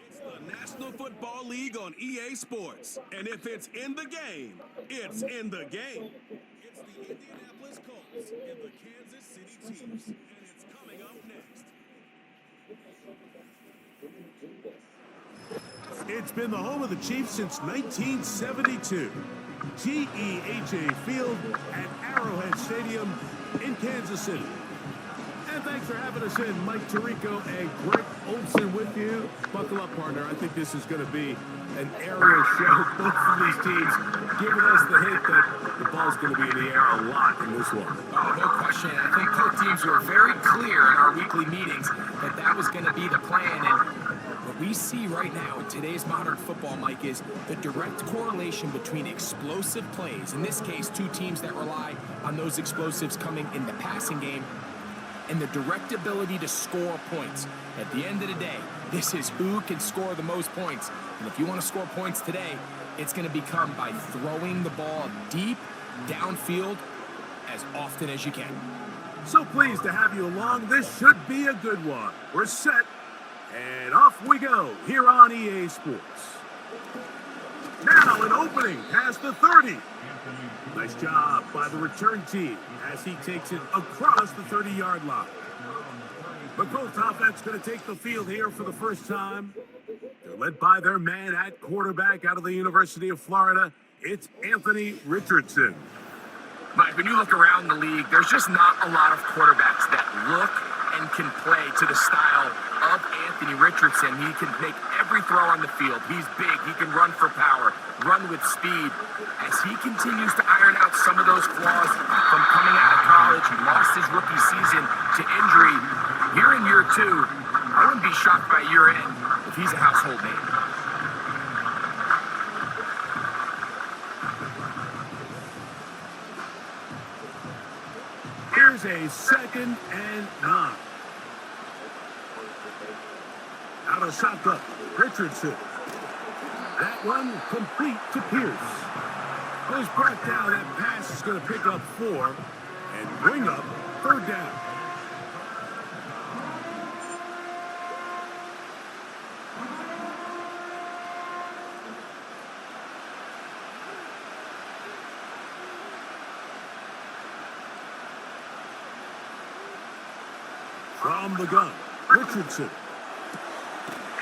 It's the National Football League on EA Sports. And if it's in the game, it's in the game. It's the Indianapolis Colts and the Kansas City Chiefs. And it's coming up next. It's been the home of the Chiefs since 1972. GEHA Field at Arrowhead Stadium in Kansas City. And thanks for having us in. Mike Tirico and Greg Olson with you. Buckle up, partner. I think this is going to be an aerial show. Both of these teams giving us the hint that the ball's going to be in the air a lot in this one. Oh, no question. I think both teams were very clear in our weekly meetings that that was going to be the plan. And what we see right now in today's modern football, Mike, is the direct correlation between explosive plays, in this case, two teams that rely on those explosives coming in the passing game, and the direct ability to score points. At the end of the day, this is who can score the most points. And if you want to score points today, it's going to become by throwing the ball deep downfield as often as you can. So pleased to have you along. This should be a good one. We're set, and off we go here on EA Sports. Now an opening past the 30. Nice job by the return team as he takes it across the 30-yard line. The Colts offense going to take the field here for the first time. They're led by their man at quarterback out of the University of Florida. It's Anthony Richardson. Mike, when you look around the league, there's just not a lot of quarterbacks that look and can play to the style of Anthony Richardson. He can make every throw on the field. He's big. He can run for power, run with speed. As he continues to iron out some of those flaws from coming out of college, he lost his rookie season to injury. Here in year two, I wouldn't be shocked by year end if he's a household name. Here's a 2nd and 9. Out of shotgun, Richardson. That one complete to Pierce. Goes brought down. That pass is going to pick up 4 and bring up 3rd down. From the gun, Richardson.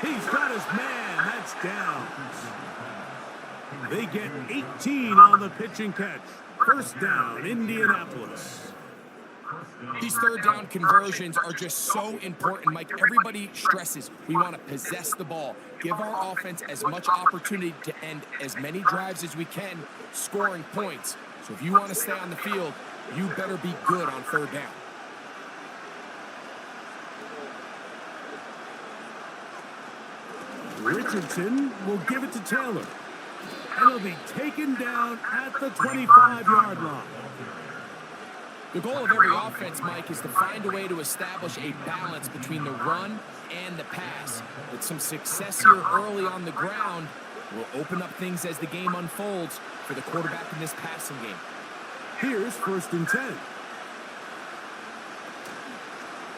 He's got his man. That's down. They get 18 on the pitch and catch. 1st down, Indianapolis. These 3rd down conversions are just so important, Mike. Everybody stresses we want to possess the ball, give our offense as much opportunity to end as many drives as we can, scoring points. So if you want to stay on the field, you better be good on 3rd down. Richardson will give it to Taylor. And he'll be taken down at the 25-yard line. The goal of every offense, Mike, is to find a way to establish a balance between the run and the pass. With some success here early on the ground, will open up things as the game unfolds for the quarterback in this passing game. Here's 1st and 10.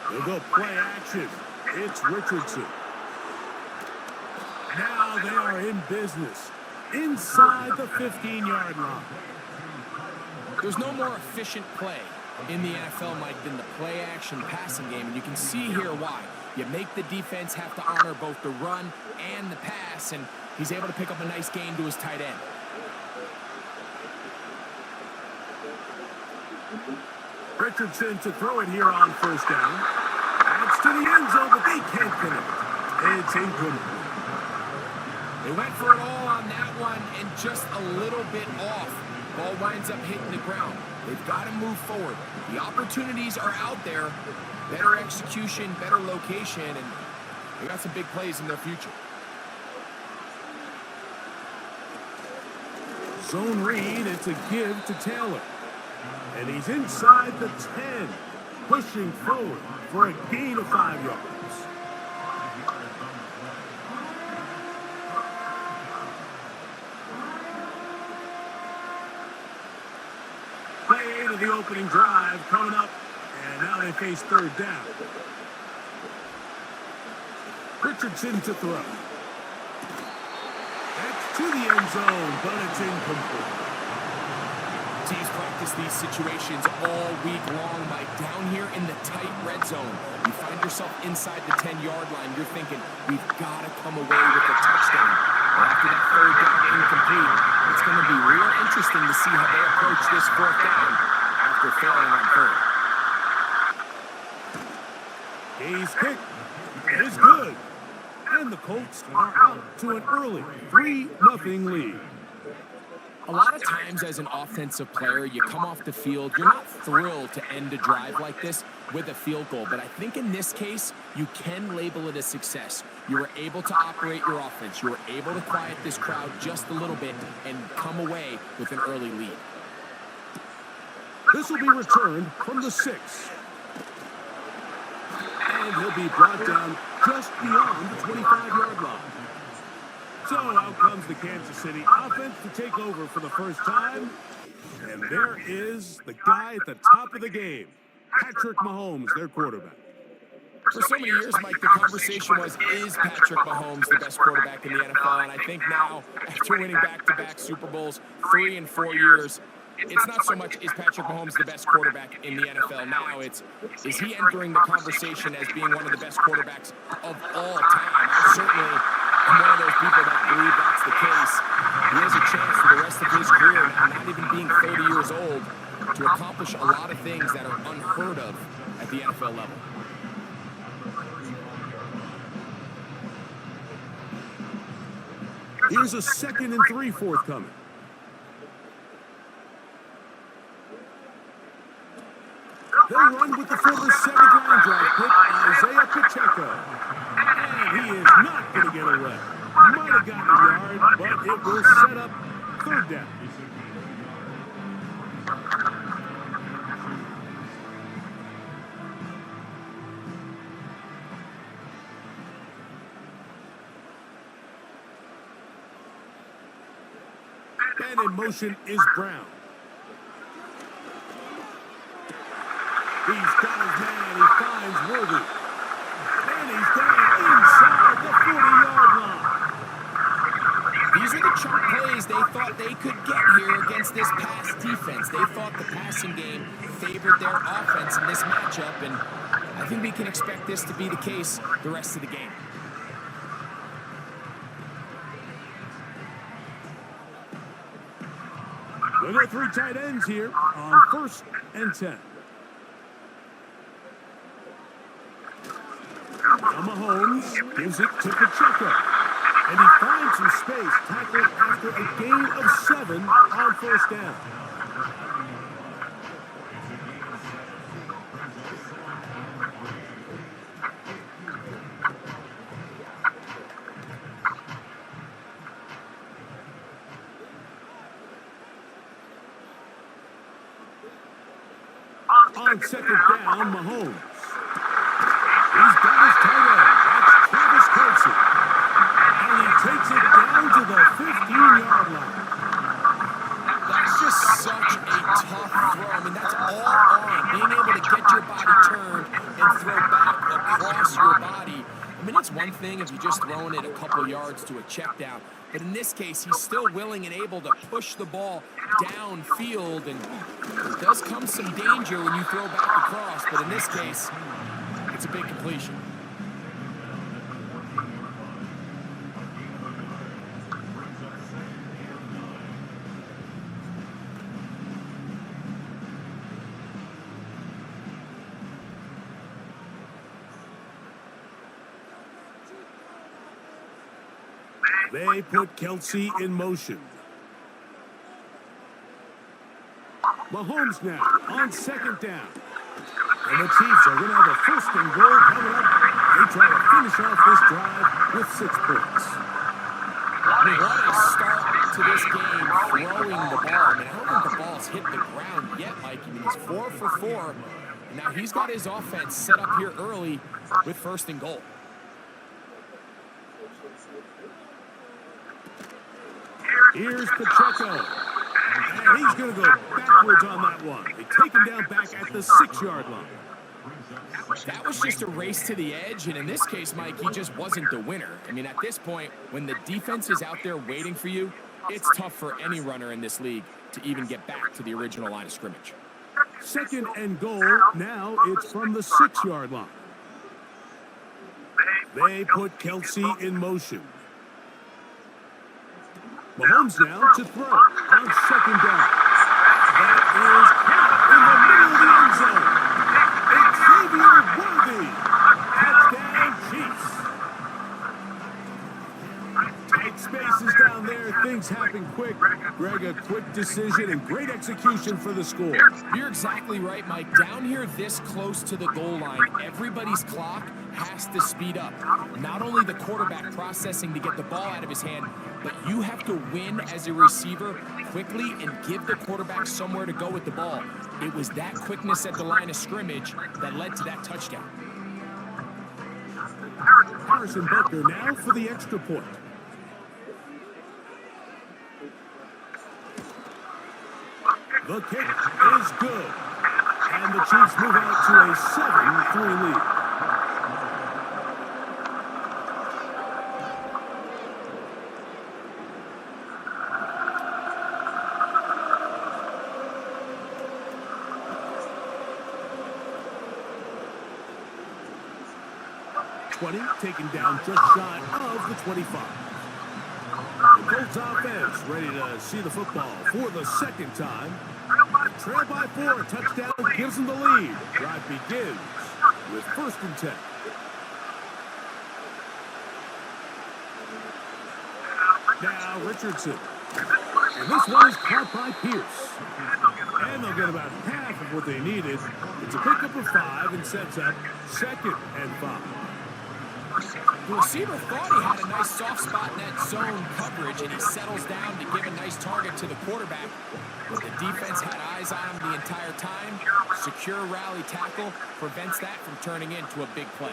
They'll go play action. It's Richardson. Now they are in business inside the 15-yard line. There's no more efficient play in the NFL, Mike, than the play-action passing game, and you can see here why. You make the defense have to honor both the run and the pass, and he's able to pick up a nice gain to his tight end. Richardson to throw it here on 1st down. Adds to the end zone, but they can't connect. It's incomplete. They went for it all on that one and just a little bit off. Ball winds up hitting the ground. They've got to move forward. The opportunities are out there. Better execution, better location, and they got some big plays in their future. Zone read, it's a give to Taylor. And he's inside the 10, pushing forward for a gain of 5 yards. Play 8 of the opening drive coming up, and now they face 3rd down. Richardson to throw. That's to the end zone, but it's incomplete. Teams practice these situations all week long, Mike. Down here in the tight red zone, you find yourself inside the 10-yard line. You're thinking, we've got to come away with a touchdown. Well, after that third down incomplete, it's going to be real interesting to see how they approach this fourth down after failing on third. Gay's kick is good. And the Colts are out to an early 3-0 lead. A lot of times as an offensive player, you come off the field, you're not thrilled to end a drive like this with a field goal. But I think in this case, you can label it a success. You were able to operate your offense. You were able to quiet this crowd just a little bit and come away with an early lead. This will be returned from the 6. And he'll be brought down just beyond the 25-yard line. So out comes the Kansas City offense to take over for the first time. And there is the guy at the top of the game, Patrick Mahomes, their quarterback. For so many years, Mike, the conversation was, is Patrick Mahomes the best quarterback in the NFL? And I think now, after winning back-to-back Super Bowls 3 and 4 years, it's not so much, is Patrick Mahomes the best quarterback in the NFL? Now it's, is he entering the conversation as being one of the best quarterbacks of all time? I certainly am one of those people that believe that's the case. He has a chance for the rest of his career, not even being 30 years old, to accomplish a lot of things that are unheard of at the NFL level. Here's a 2nd and 3 forthcoming. They'll run with the former 7th-round draft pick, Isaiah Pacheco. And he is not going to get away. Might have gotten a yard, but it will set up 3rd down. And in motion is Brown. He's got his man, he finds Worthy. And he's down inside the 40-yard line. These are the chunk plays they thought they could get here against this pass defense. They thought the passing game favored their offense in this matchup, and I think we can expect this to be the case the rest of the game. There are 3 tight ends here on 1st and 10. Now Mahomes gives it to Pacheco. And he finds some space, tackled after a gain of 7 on 1st down. On 2nd down, Mahomes. He's got his tight end. That's Travis Kelce. And he takes it down to the 15-yard line. That's just such a tough throw. I mean, that's all on. Being able to get your body turned and throw back across your body. I mean, it's one thing if you're just throwing it a couple yards to a check down. But in this case, he's still willing and able to push the ball downfield. And there does come some danger when you throw back across. But in this case, it's a big completion. They put Kelce in motion. Mahomes now on 2nd down. And the Chiefs are going to have a 1st and goal coming up. They try to finish off this drive with 6 points. I mean, what a start to this game throwing the ball. I mean, I don't think the ball's hit the ground yet, Mike. I mean, he's 4 for 4. And now he's got his offense set up here early with 1st and goal. Here's Pacheco. And he's going to go backwards on that one. They take him down back at the 6-yard line. That was just a race to the edge, and in this case, Mike, he just wasn't the winner. I mean, at this point, when the defense is out there waiting for you, it's tough for any runner in this league to even get back to the original line of scrimmage. Second and goal. Now it's from the 6-yard line. They put Kelsey in motion. Mahomes now to throw on second down. That is caught in the middle of the end zone. Xavier Worthy. Touchdown, Chiefs. Tight spaces down there. Things happen quick. Greg, a quick decision and great execution for the score. You're exactly right, Mike. Down here this close to the goal line, everybody's clock has to speed up. Not only the quarterback processing to get the ball out of his hand, but you have to win as a receiver quickly and give the quarterback somewhere to go with the ball. It was that quickness at the line of scrimmage that led to that touchdown. Harrison Butker now for the extra point. The kick is good. And the Chiefs move out to a 7-3 lead. Taken down just shy of the 25. The Colts offense ready to see the football for the second time. Trail by 4, touchdown gives them the lead. Drive begins with 1st and 10. Now Richardson. And this one is caught by Pierce. And they'll get about half of what they needed. It's a pickup of 5 and sets up 2nd and 5. The receiver thought he had a nice soft spot in that zone coverage, and he settles down to give a nice target to the quarterback. But the defense had eyes on him the entire time. Secure rally tackle prevents that from turning into a big play.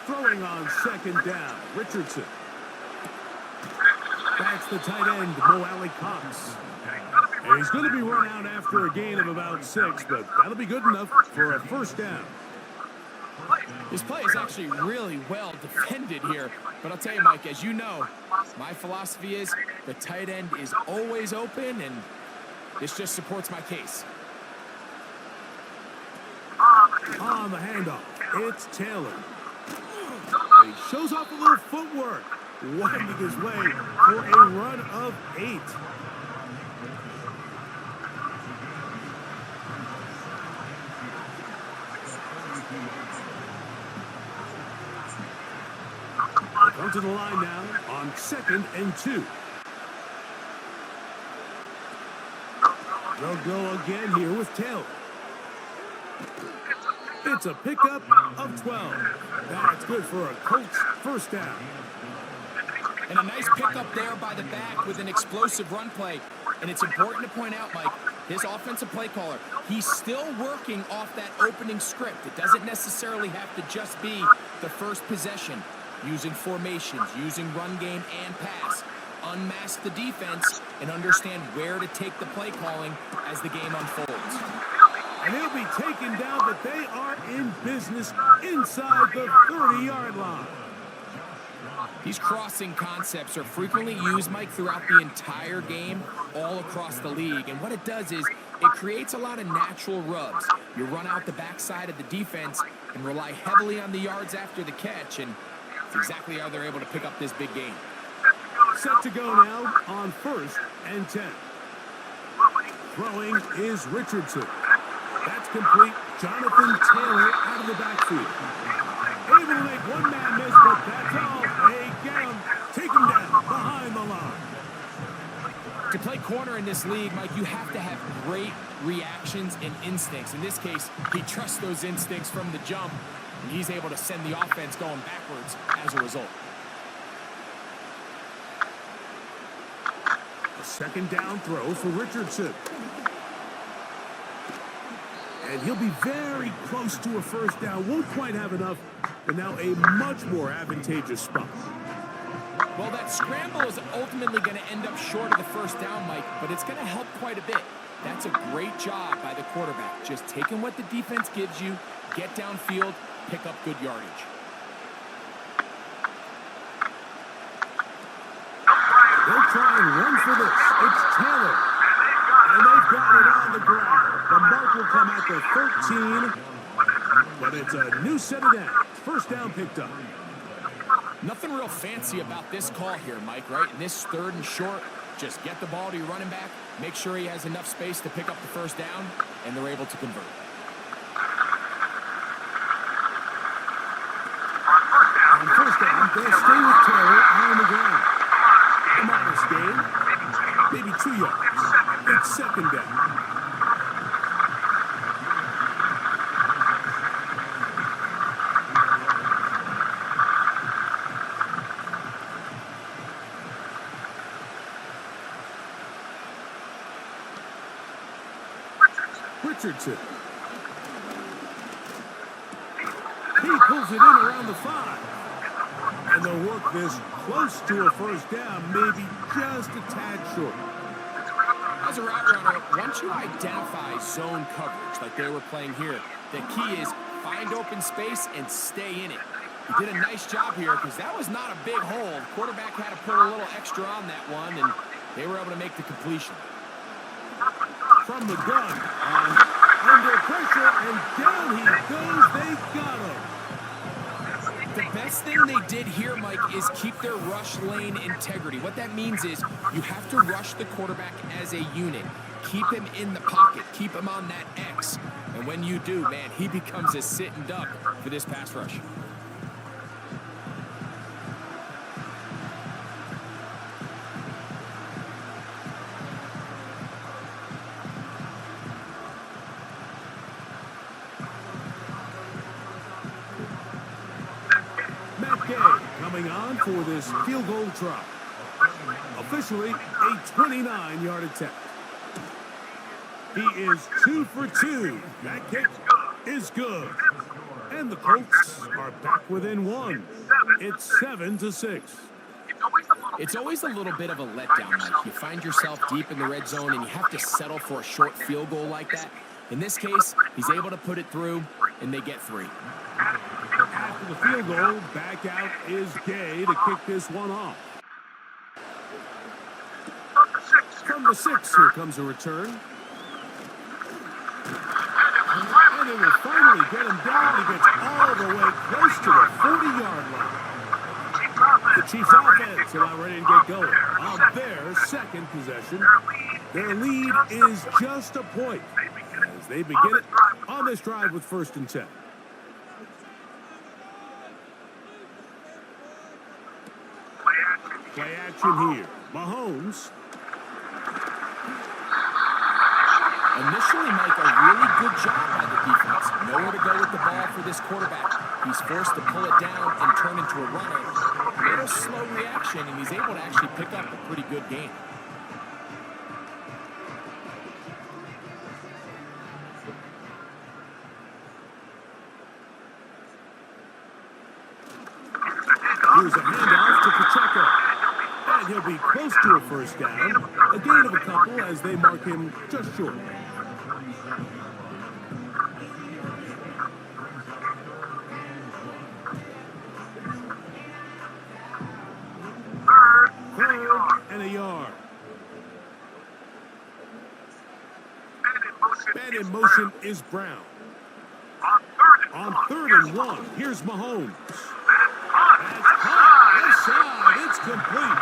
Throwing on 2nd down, Richardson. That's the tight end, Mo Alley Cox. And he's going to be run out after a gain of about 6, but that'll be good enough for a 1st down. This play is actually really well defended here. But I'll tell you, Mike, as you know, my philosophy is the tight end is always open, and this just supports my case. On the handoff, it's Taylor. And he shows off a little footwork, winding his way for a run of 8. Come to the line now on 2nd and 2. They'll go again here with Taylor. It's a pickup of 12. That's good for a Colts 1st down. And a nice pickup there by the back with an explosive run play. And it's important to point out, Mike, this offensive play caller, he's still working off that opening script. It doesn't necessarily have to just be the first possession. Using formations, using run game and pass. Unmask the defense and understand where to take the play calling as the game unfolds. And he'll be taken down, but they are in business inside the 30-yard line. These crossing concepts are frequently used, Mike, throughout the entire game, all across the league. And what it does is it creates a lot of natural rubs. You run out the backside of the defense and rely heavily on the yards after the catch, and it's exactly how they're able to pick up this big game. Set to go now on 1st and 10. Throwing is Richardson. That's complete. Jonathan Taylor out of the backfield. Able to make one man miss, but that's all. They get him. Take him down behind the line. To play corner in this league, Mike, you have to have great reactions and instincts. In this case, he trusts those instincts from the jump, and he's able to send the offense going backwards as a result. A 2nd down throw for Richardson. And he'll be very close to a 1st down. Won't quite have enough, but now a much more advantageous spot. Well, that scramble is ultimately going to end up short of the 1st down, Mike, but it's going to help quite a bit. That's a great job by the quarterback. Just taking what the defense gives you, get downfield, pick up good yardage. They'll try and run for this. It's Taylor. And they've got it on the ground. The mark will come at the 13. But it's a new set of downs. First down picked up. Nothing real fancy about this call here, Mike, right? In this 3rd and short, just get the ball to your running back, make sure he has enough space to pick up the first down, and they're able to convert. On first down, they'll stay with Taylor on the ground. A modest gain, maybe 2 yards. It's 2nd down. Richardson. He pulls it in around the 5. And they'll work this close to a first down, maybe just a tad short. As a route runner, once you identify zone coverage like they were playing here, the key is find open space and stay in it. He did a nice job here because that was not a big hole. The quarterback had to put a little extra on that one, and they were able to make the completion. From the gun, under pressure, and down he goes. They got him. The best thing they did here, Mike, is keep their rush lane integrity. What that means is you have to rush the quarterback as a unit. Keep him in the pocket. Keep him on that X. And when you do, man, he becomes a sitting duck for this pass rush. Coming on for this field goal try. Officially a 29-yard attempt. He is 2 for 2. That kick is good. And the Colts are back within 1. It's 7-6. It's always a little bit of a letdown, Mike. You find yourself deep in the red zone and you have to settle for a short field goal like that. In this case, he's able to put it through, and they get 3. After the field goal, back out is Gay to kick this one off. From the 6, here comes a return. And they will finally get him down. He gets all the way close to the 40-yard line. The Chiefs offense about ready to get going. On their 2nd possession, their lead is just a point as they begin it on this drive with 1st and 10. Play action here. Mahomes. Initially, Mike, a really good job by the defense. Nowhere to go with the ball for this quarterback. He's forced to pull it down and turn into a runner. A little slow reaction, and he's able to actually pick up a pretty good game. Here's a handoff to Pacheco. And he'll be close to a first down. A gain of a couple as they mark him just short. Third and a yard. Man in motion is Brown. On 3rd and 1, here's Mahomes. That's caught. Left side. It's complete.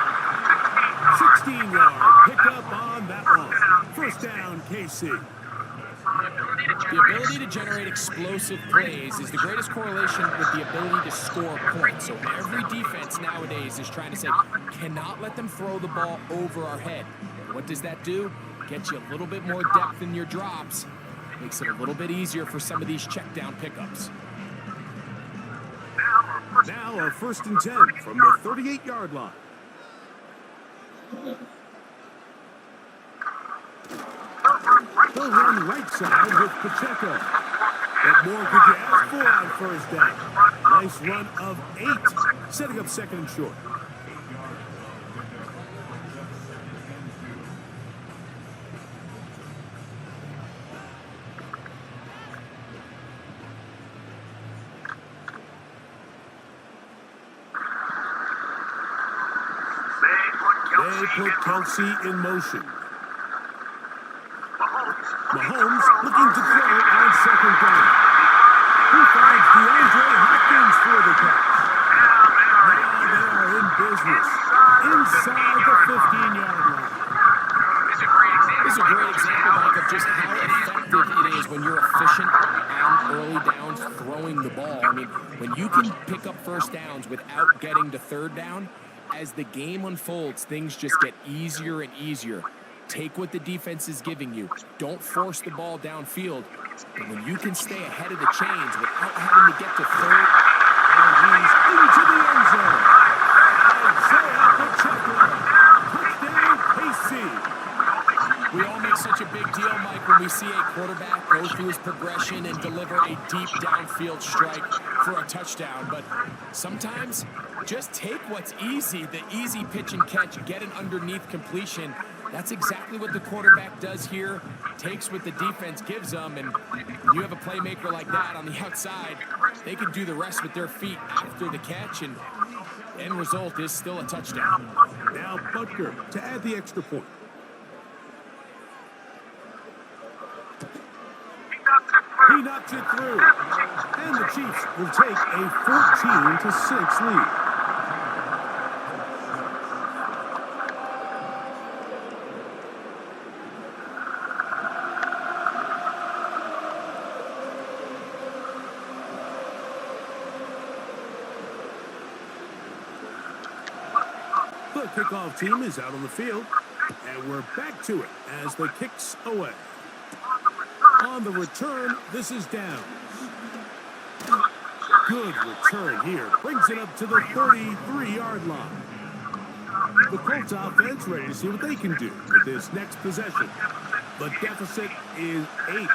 16-yard pickup on that one. First down, KC. The ability to generate explosive plays is the greatest correlation with the ability to score points. So every defense nowadays is trying to say, cannot let them throw the ball over our head. What does that do? Get you a little bit more depth in your drops. Makes it a little bit easier for some of these check down pickups. Now a 1st and 10 from the 38-yard line. They'll run right side with Pacheco. What more could you ask for on first down? Nice run of 8, setting up 2nd and short. They put Kelsey in motion. Mahomes looking to throw on second down. He finds DeAndre Hopkins for the catch. Now they are in business inside the 15-yard line. This is a great example, Mike, of just how effective it is when you're efficient on early downs throwing the ball. I mean, when you can pick up first downs without getting to third down, as the game unfolds, things just get easier and easier. Take what the defense is giving you. Don't force the ball downfield. But when you can stay ahead of the chains without having to get to third, and he's into the end zone. Isaiah Pacheco. Touchdown, KC. we all make such a big deal, Mike, when we see a quarterback go through his progression and deliver a deep downfield strike for a touchdown. But sometimes, just take what's easy, the easy pitch and catch, get an underneath completion. That's exactly what the quarterback does here, takes what the defense gives them, and you have a playmaker like that on the outside, they can do the rest with their feet after the catch, and end result is still a touchdown. Now Butker to add the extra point. He knocks it through, and the Chiefs will take a 14-6 lead. The kickoff team is out on the field, and we're back to it as the kick's away. On the return, this is Downs. Good return here. Brings it up to the 33-yard line. The Colts offense ready to see what they can do with this next possession. The deficit is 8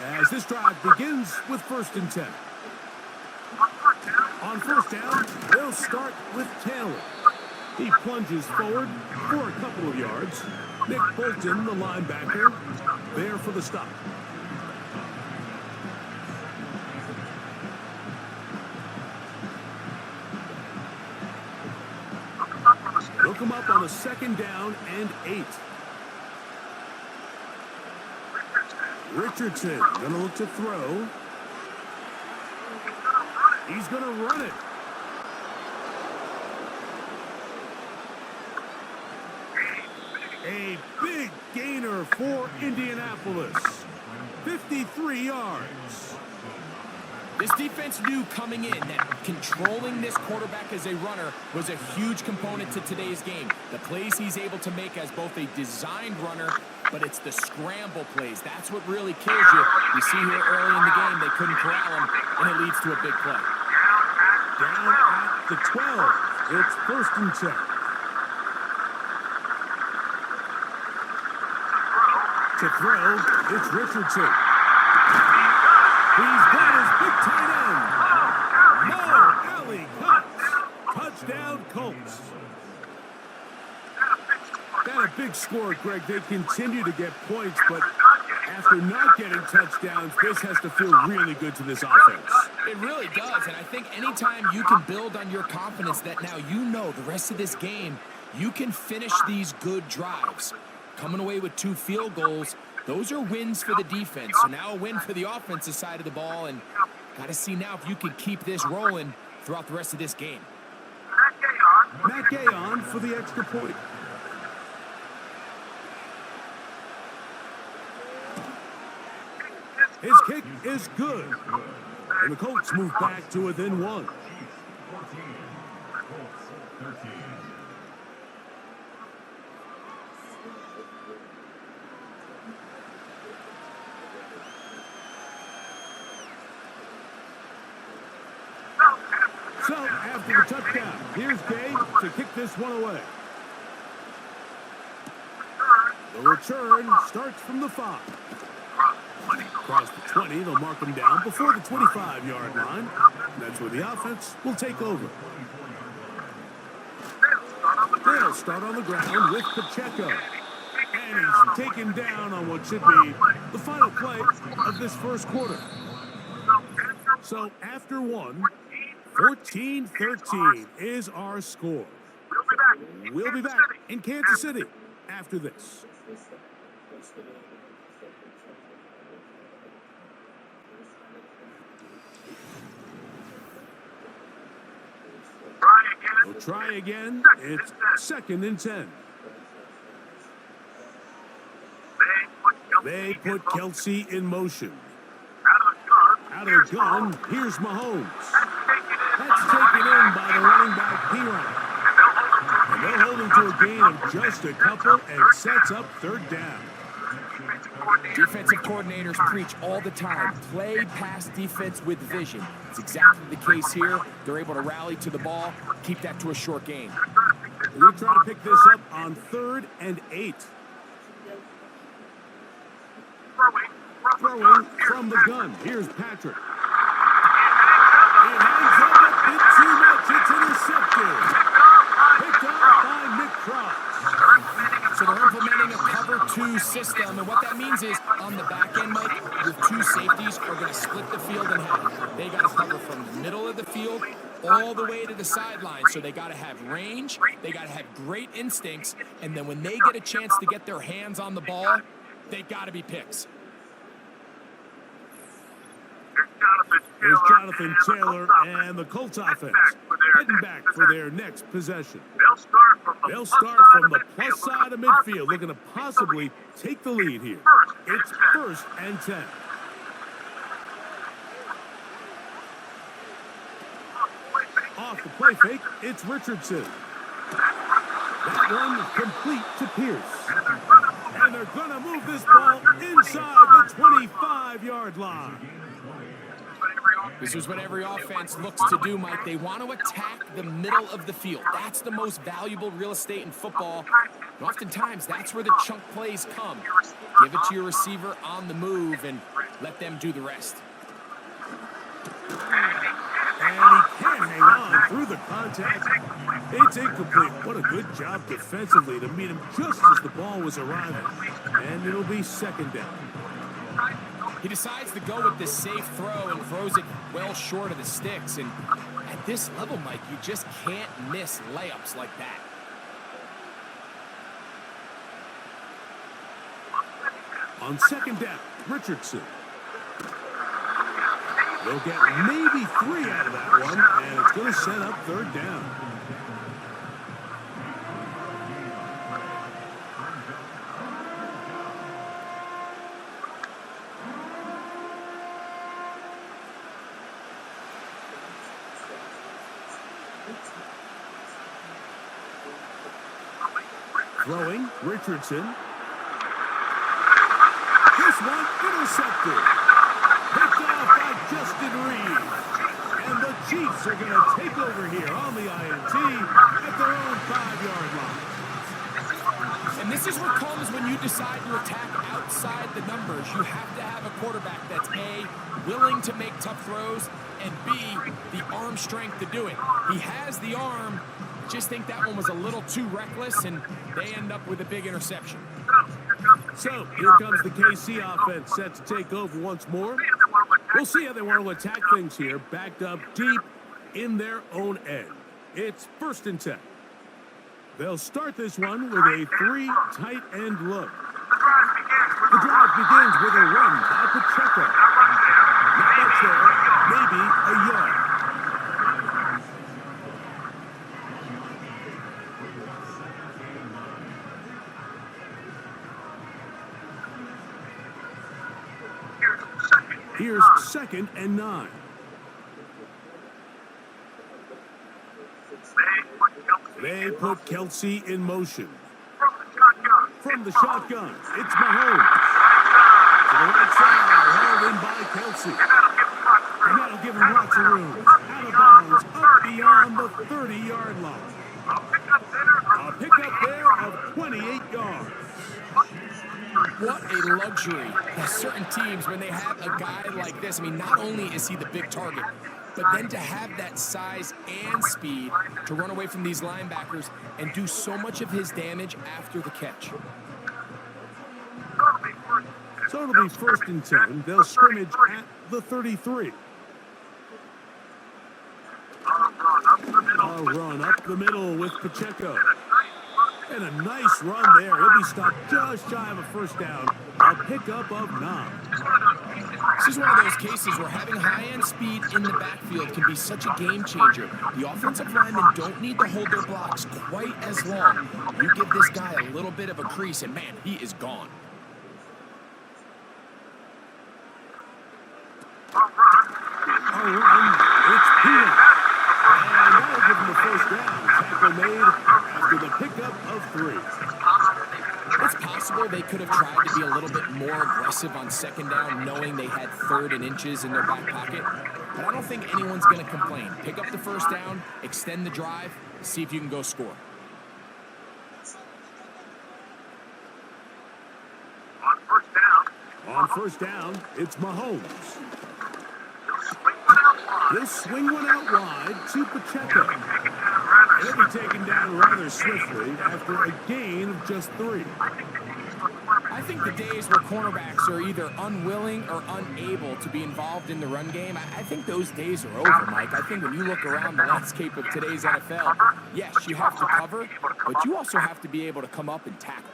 as this drive begins with 1st and 10. On 1st down, they'll start with Taylor. He plunges forward for a couple of yards. Nick Bolton, the linebacker, there for the stop. Look him up on a 2nd down and 8. Richardson gonna look to throw. He's gonna run it. A big gainer for Indianapolis. 53 yards. This defense knew coming in that controlling this quarterback as a runner was a huge component to today's game. The plays he's able to make as both a designed runner, but it's the scramble plays. That's what really kills you. You see here early in the game, they couldn't corral him, and it leads to a big play. Down at the 12. It's 1st and 10. To throw, it's Richardson. He's got his big tight end. Mo Alley cuts. Touchdown, Colts. Got a big score, Greg. They continue to get points, but after not getting touchdowns, this has to feel really good to this offense. It really does, and I think anytime you can build on your confidence that now you know the rest of this game, you can finish these good drives. Coming away with 2 field goals, those are wins for the defense. So now a win for the offensive side of the ball, and got to see now if you can keep this rolling throughout the rest of this game. Matt Gayon for the extra point. His kick is good. And the Colts move back to within 1. So, after the touchdown, here's Gay to kick this one away. The return starts from the 5. Across the 20, they'll mark him down before the 25-yard line. That's where the offense will take over. They'll start on the ground with Pacheco. And he's taken down on what should be the final play of this first quarter. So after 1, 14-13 is our score. We'll be back. We'll be back in Kansas City after this. We'll try again. It's 2nd and 10. They put Kelsey in motion. Out of the gun, here's Mahomes. That's taken in by the running back, Piron. And they'll hold him to a gain of just a couple and sets up 3rd down. Defensive coordinators preach all the time, play pass defense with vision. It's exactly the case here. They're able to rally to the ball, keep that to a short gain. We're trying to pick this up on 3rd and 8. Throwing from the gun. Here's Patrick. It hangs up a bit too much. It's intercepted. Picked up by Nick Cross. So they're implementing a cover 2 system, and what that means is on the back end, Mike, your 2 safeties are going to split the field in half. They got to cover from the middle of the field all the way to the sideline. So they got to have range, they got to have great instincts, and then when they get a chance to get their hands on the ball, they got to be picks. Here's Jonathan Taylor and the Colts offense heading back for their next possession. They'll start from the plus side of midfield, looking to possibly take the lead here. It's 1st and 10. Off the play fake, it's Richardson. That one complete to Pierce. And they're going to move this ball inside the 25-yard line. This is what every offense looks to do, Mike. They want to attack the middle of the field. That's the most valuable real estate in football. And oftentimes, that's where the chunk plays come. Give it to your receiver on the move and let them do the rest. And he can't hang on through the contact. It's incomplete. What a good job defensively to meet him just as the ball was arriving. And it'll be 2nd down. He decides to go with this safe throw and throws it well short of the sticks. And at this level, Mike, you just can't miss layups like that. On 2nd down, Richardson. They'll get maybe 3 out of that one, and it's going to set up 3rd down. Throwing, Richardson. This one intercepted. Picked off by Justin Reed. And the Chiefs are going to take over here on the INT at their own 5-yard line. And this is what comes when you decide to attack outside the numbers. You have to have a quarterback that's A, willing to make tough throws, and B, the arm strength to do it. He has the arm. Just think that one was a little too reckless, and they end up with a big interception. So, here comes the KC offense set to take over once more. We'll see how they want to attack things here, backed up deep in their own end. It's 1st and 10. They'll start this one with a 3 tight end look. The drive begins with a run by Pacheco. Not much there, maybe a yard. Here's 2nd and 9. They put Kelsey in motion. From the shotgun, it's Mahomes. To the right side, held in by Kelsey. And that'll give him lots of room. Out of bounds, up beyond the 30-yard line. A pickup there of 28 yards. What a luxury. Now, certain teams, when they have a guy like this, I mean, not only is he the big target, but then to have that size and speed to run away from these linebackers and do so much of his damage after the catch. So it'll be 1st and 10. They'll scrimmage at the 33. A run up the the middle with Pacheco. And a nice run there. He'll be stopped just shy of a first down. A pickup of 9. This is one of those cases where having high-end speed in the backfield can be such a game changer. The offensive linemen don't need to hold their blocks quite as long. You give this guy a little bit of a crease, and man, he is gone. A run, it's Peel. And that'll give him the first down. Tackle made after the pickup of 3. It's possible they could have tried to be a little bit more aggressive on second down, knowing they had 3rd and inches in their back pocket. But I don't think anyone's going to complain. Pick up the first down, extend the drive, see if you can go score. On first down, it's Mahomes. He'll swing one out wide to Pacheco. He'll be taken down rather swiftly after a gain of just 3. I think the days where cornerbacks are either unwilling or unable to be involved in the run game, I think those days are over, Mike. I think when you look around the landscape of today's NFL, yes, you have to cover, but you also have to be able to come up and tackle.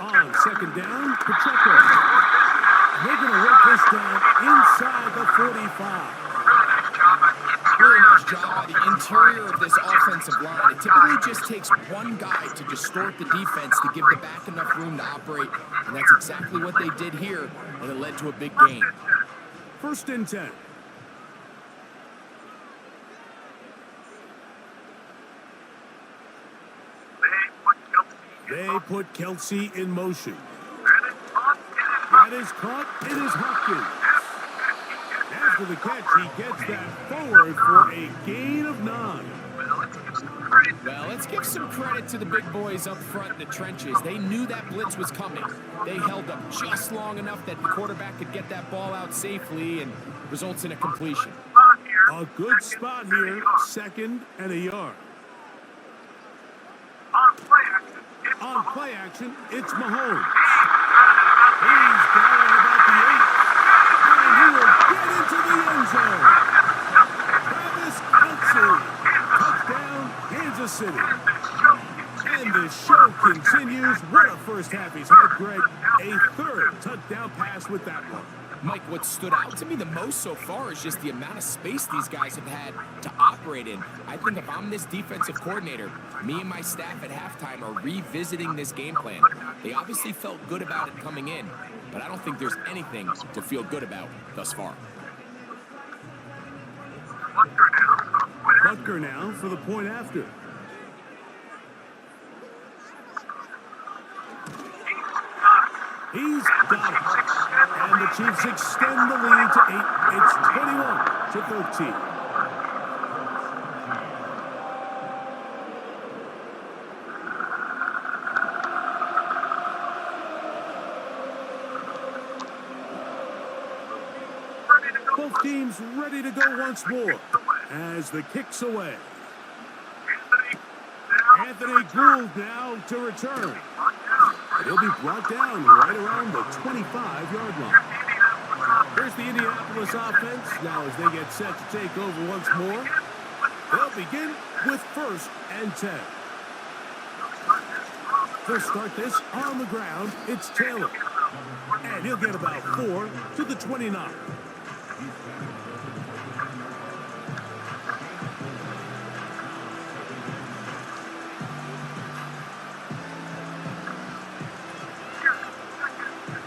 On second down, Pacheco. They're going to work this down inside the 45. Really nice job by the interior of this offensive line. It typically just takes one guy to distort the defense to give the back enough room to operate, and that's exactly what they did here, and it led to a big gain. 1st and 10. They put Kelsey in motion. That is caught. It is Hopkins. After the catch, he gets that forward for a gain of 9. Well, let's give some credit to the big boys up front in the trenches. They knew that blitz was coming. They held up just long enough that the quarterback could get that ball out safely and results in a completion. A good spot here, 2nd and a yard. On play action, it's Mahomes. He's got it about the 8. And he will get into the end zone. Travis Kelce. Touchdown, Kansas City. And the show continues. What a first half he's had, Greg. A 3rd touchdown pass with that one. Mike, what stood out to me the most so far is just the amount of space these guys have had to operate in. I think if I'm this defensive coordinator, me and my staff at halftime are revisiting this game plan. They obviously felt good about it coming in, but I don't think there's anything to feel good about thus far. Butker now for the point after. He's got it. And the Chiefs extend the lead to 8. It's 21-13. Both teams ready to go once more as the kick's away. Anthony Gould now to return. He'll be brought down right around the 25-yard line. Here's the Indianapolis offense. Now as they get set to take over once more, they'll begin with 1st and 10. To start this on the ground, it's Taylor. And he'll get about 4 to the 29.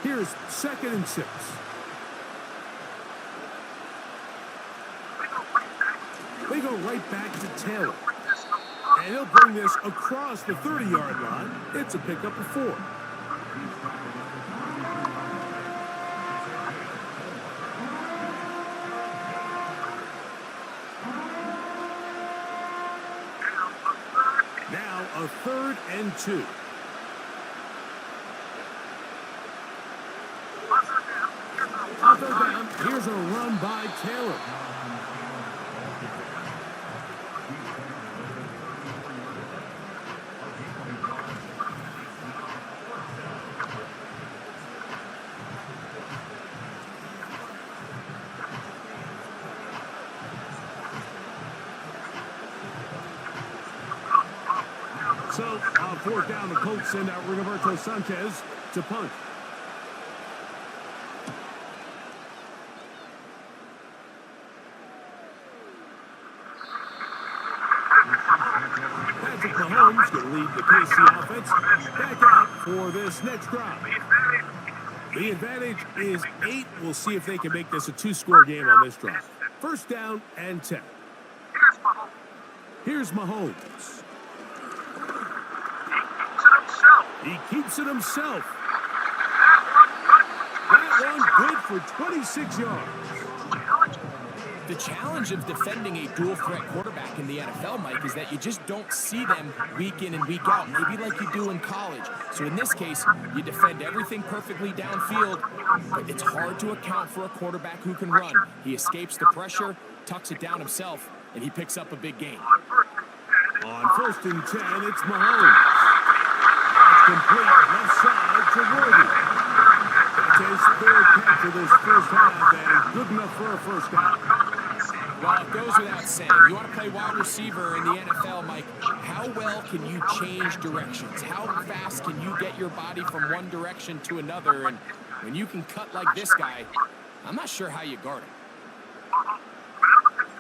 Here's 2nd and 6. They go right back to Taylor. And he'll bring this across the 30-yard line. It's a pickup of 4. Now a 3rd and 2. Down. Here's a run by Taylor. So, on fourth down, the Colts send out Rigoberto Sanchez to punt. Patrick Mahomes going to lead the KC offense back out for this next drive. The advantage is 8. We'll see if they can make this a 2-score game on this drive. First down and 10. Here's Mahomes. He keeps it himself. That one good for 26 yards. The challenge of defending a dual-threat quarterback in the NFL, Mike, is that you just don't see them week in and week out, maybe like you do in college. So in this case, you defend everything perfectly downfield, but it's hard to account for a quarterback who can run. He escapes the pressure, tucks it down himself, and he picks up a big gain. On first and 10, it's Mahomes. That's complete left side to Worthy. That's his third catch of this first half, and good enough for a first down. Well, it goes without saying, you want to play wide receiver in the NFL, Mike, how well can you change directions? How fast can you get your body from one direction to another? And when you can cut like this guy, I'm not sure how you guard him.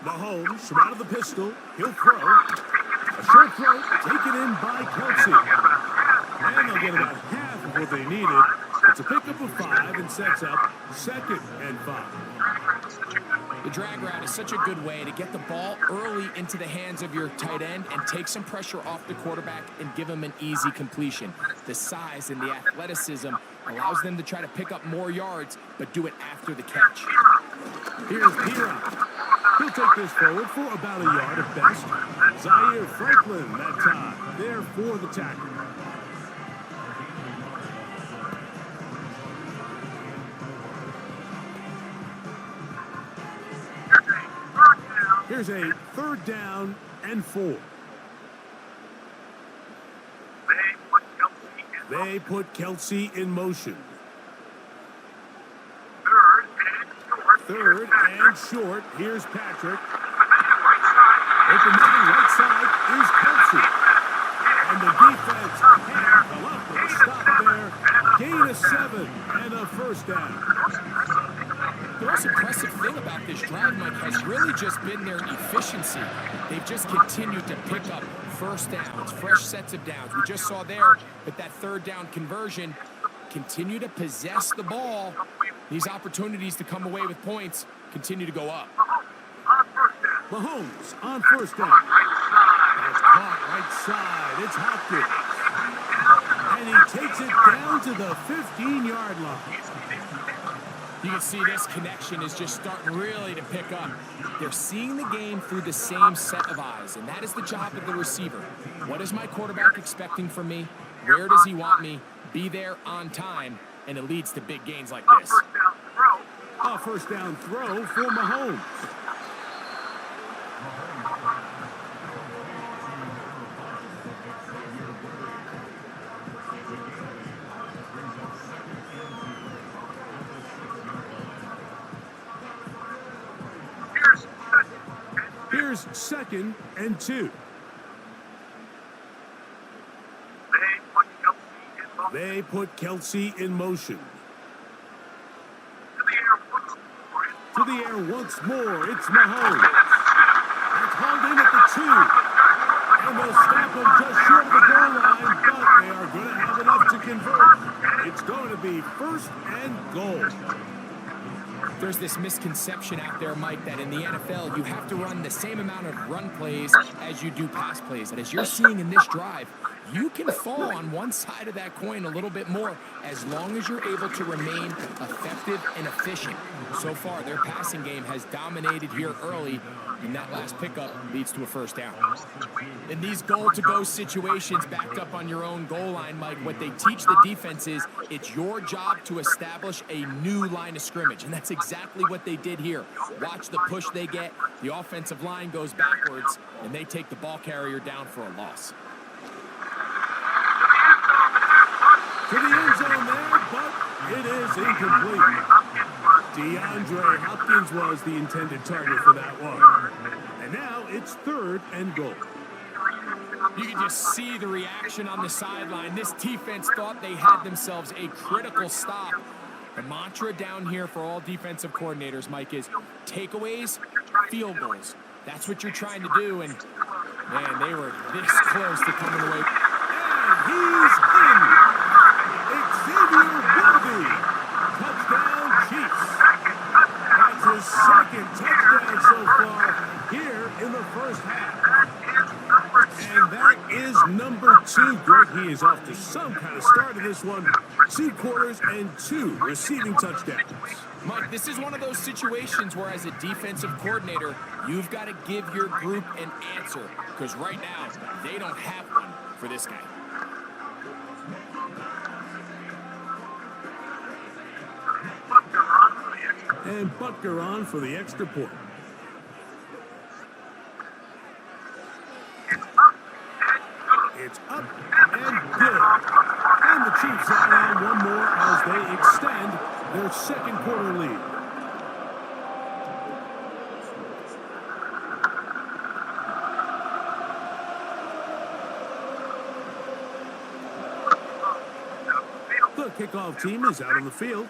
Mahomes from out of the pistol. He'll throw. A short throw taken in by Kelsey. And they'll get about half of what they needed. It's a pickup of 5 and sets up 2nd and 5. The drag route is such a good way to get the ball early into the hands of your tight end and take some pressure off the quarterback and give him an easy completion. The size and the athleticism allows them to try to pick up more yards, but do it after the catch. Here's Piron. He'll take this forward for about a yard at best. Zaire Franklin that time, there for the tackle. Here's a third down and 4. They put Kelsey in motion. Third and short. Here's Patrick. Open man right side is Kelsey. And the defense can't come up with a stop there. Gain of 7 and a first down. The most impressive thing about this drive, Mike, has really just been their efficiency. They've just continued to pick up first downs, fresh sets of downs. We just saw there, but that third down conversion, continue to possess the ball. These opportunities to come away with points continue to go up. Mahomes on first down. That's caught right side. It's Hopkins. And he takes it down to the 15-yard line. You can see this connection is just starting really to pick up. They're seeing the game through the same set of eyes, and that is the job of the receiver. What is my quarterback expecting from me? Where does he want me? Be there on time, and it leads to big gains like this. A first down throw for Mahomes. Here's 2nd and 2. They put Kelsey in motion. To the air once more, it's Mahomes. That's hauled in at the 2. And they'll stop him just short of the goal line, but they are going to have enough to convert. It's going to be 1st and goal. There's this misconception out there, Mike, that in the NFL, you have to run the same amount of run plays as you do pass plays. And as you're seeing in this drive, you can fall on one side of that coin a little bit more as long as you're able to remain effective and efficient. So far, their passing game has dominated here early, and that last pickup leads to a first down. In these goal-to-go situations backed up on your own goal line, Mike, what they teach the defense is it's your job to establish a new line of scrimmage, and that's exactly what they did here. Watch the push they get. The offensive line goes backwards, and they take the ball carrier down for a loss. To the end zone there, but it is incomplete. DeAndre Hopkins was the intended target for that one. And now it's 3rd and goal. You can just see the reaction on the sideline. This defense thought they had themselves a critical stop. The mantra down here for all defensive coordinators, Mike, is takeaways, field goals. That's what you're trying to do, and man, they were this close to coming away. And he's in. Xavier Willoughby. Touchdown, Chiefs. That's his second touchdown so far here in the first half. And that is number 2. Greg, he is off to some kind of start in this one. 2 quarters and 2 receiving touchdowns. Mike, this is one of those situations where as a defensive coordinator, you've got to give your group an answer. Because right now, they don't have one for this guy. And Butker on for the extra point. It's up and good. And the Chiefs add on one more as they extend their second quarter lead. The kickoff team is out on the field,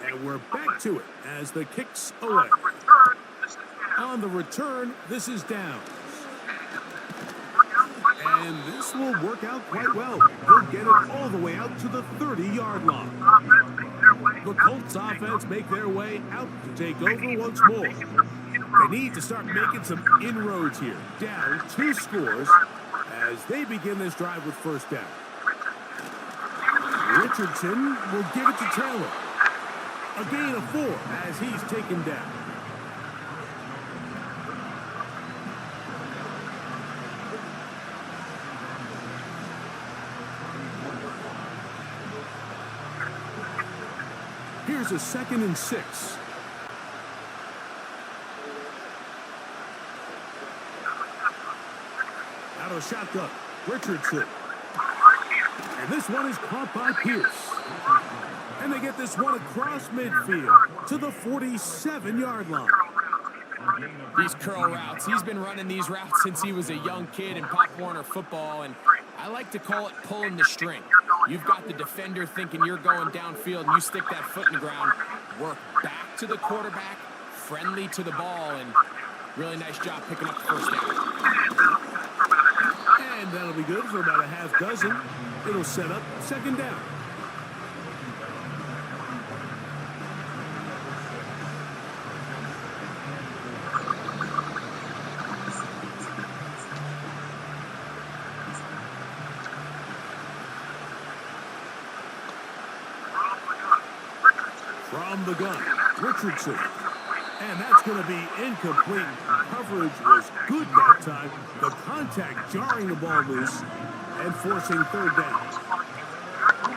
and we're back to it as the kick's away. On the return, this is down. And this will work out quite well. He'll get it all the way out to the 30-yard line. The Colts offense make their way out to take over once more. They need to start making some inroads here. Down 2 scores as they begin this drive with first down. Richardson will give it to Taylor. A gain of 4 as he's taken down. Here's a 2nd and 6. Out of shotgun, Richardson. And this one is caught by Pierce. And they get this one across midfield to the 47-yard line. These curl routes, he's been running these routes since he was a young kid in Pop Warner football, and I like to call it pulling the string. You've got the defender thinking you're going downfield, and you stick that foot in the ground, work back to the quarterback, friendly to the ball, and really nice job picking up the first down. And that'll be good for about a half dozen. It'll set up 2nd down. From the gun, Richardson. And that's going to be incomplete. Coverage was good that time. The contact jarring the ball loose and forcing 3rd down.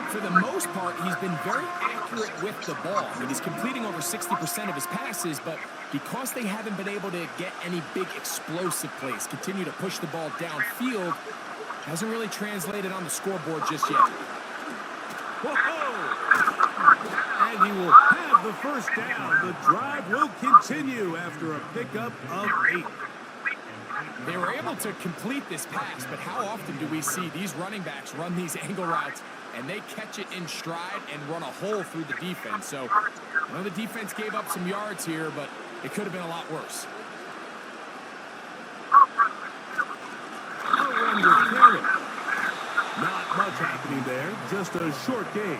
For the most part, he's been very accurate with the ball. I mean, he's completing over 60% of his passes, but because they haven't been able to get any big explosive plays, continue to push the ball downfield, hasn't really translated on the scoreboard just yet. Whoa! And he will have the first down. The drive will continue after a pickup of 8. They were able to complete this pass, but how often do we see these running backs run these angle routes and they catch it in stride and run a hole through the defense? So I know the defense gave up some yards here, but it could have been a lot worse. Outrun with Taylor. Not much happening there, just a short gain.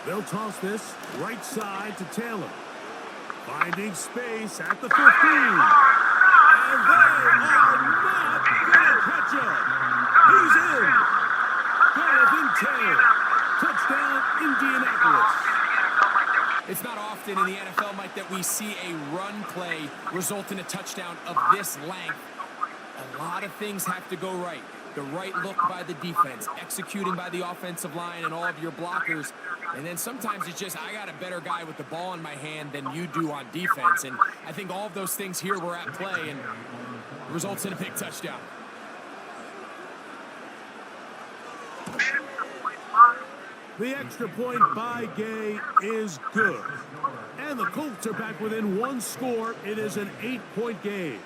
They'll toss this right side to Taylor. Finding space at the 15. And they are not going to catch him. He's in. Jonathan Taylor. Touchdown, Indianapolis. It's not often in the NFL, Mike, that we see a run play result in a touchdown of this length. A lot of things have to go right. the right look by the defense, executing by the offensive line and all of your blockers. And then sometimes it's just, I got a better guy with the ball in my hand than you do on defense. And I think all of those things here were at play and results in a big touchdown. The extra point by Gay is good. And the Colts are back within one score. It is an 8-point game.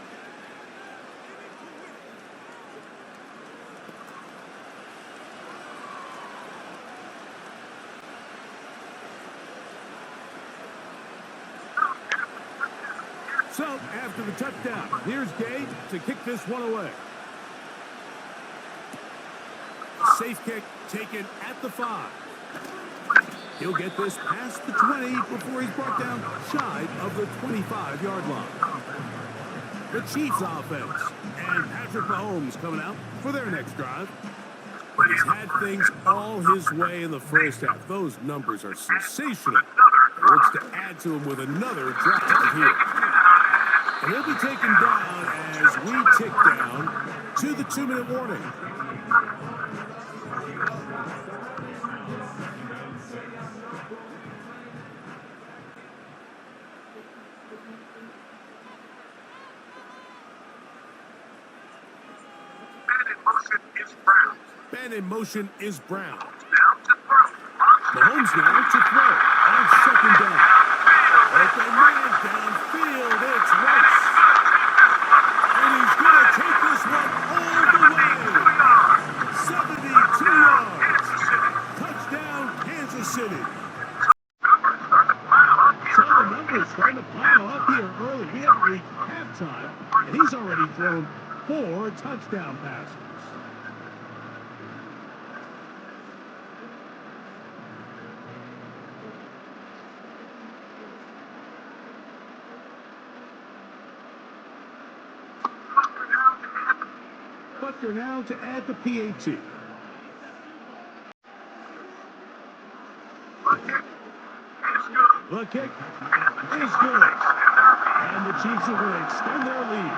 So, after the touchdown, here's Gay to kick this one away. Safe kick taken at the 5. He'll get this past the 20 before he's brought down shy of the 25-yard line. The Chiefs offense and Patrick Mahomes coming out for their next drive. He's had things all his way in the first half. Those numbers are sensational. He looks to add to them with another drive here. And he'll be taken down as we tick down to the 2-minute warning. Man in motion is Brown. Mahomes now to throw on second down. Open man downfield, it's Rice. And he's going to take this one all the way. 72 yards. Touchdown, Kansas City. So the numbers starting to pile up here early. We haven't reached halftime, and he's already thrown 4 touchdown passes. Butker now to add the PAT. The kick is good. And the Chiefs are going to extend their lead.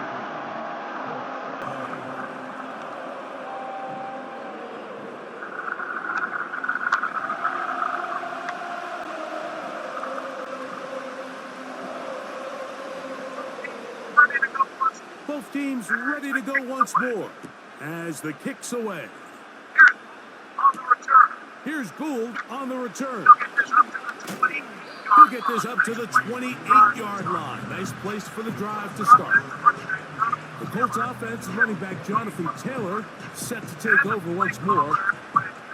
Both teams ready to go once more as the kick's away. Here's Gould on the return. He'll get this up to the 28-yard line. Nice place for the drive to start. The Colts offense running back Jonathan Taylor set to take over once more.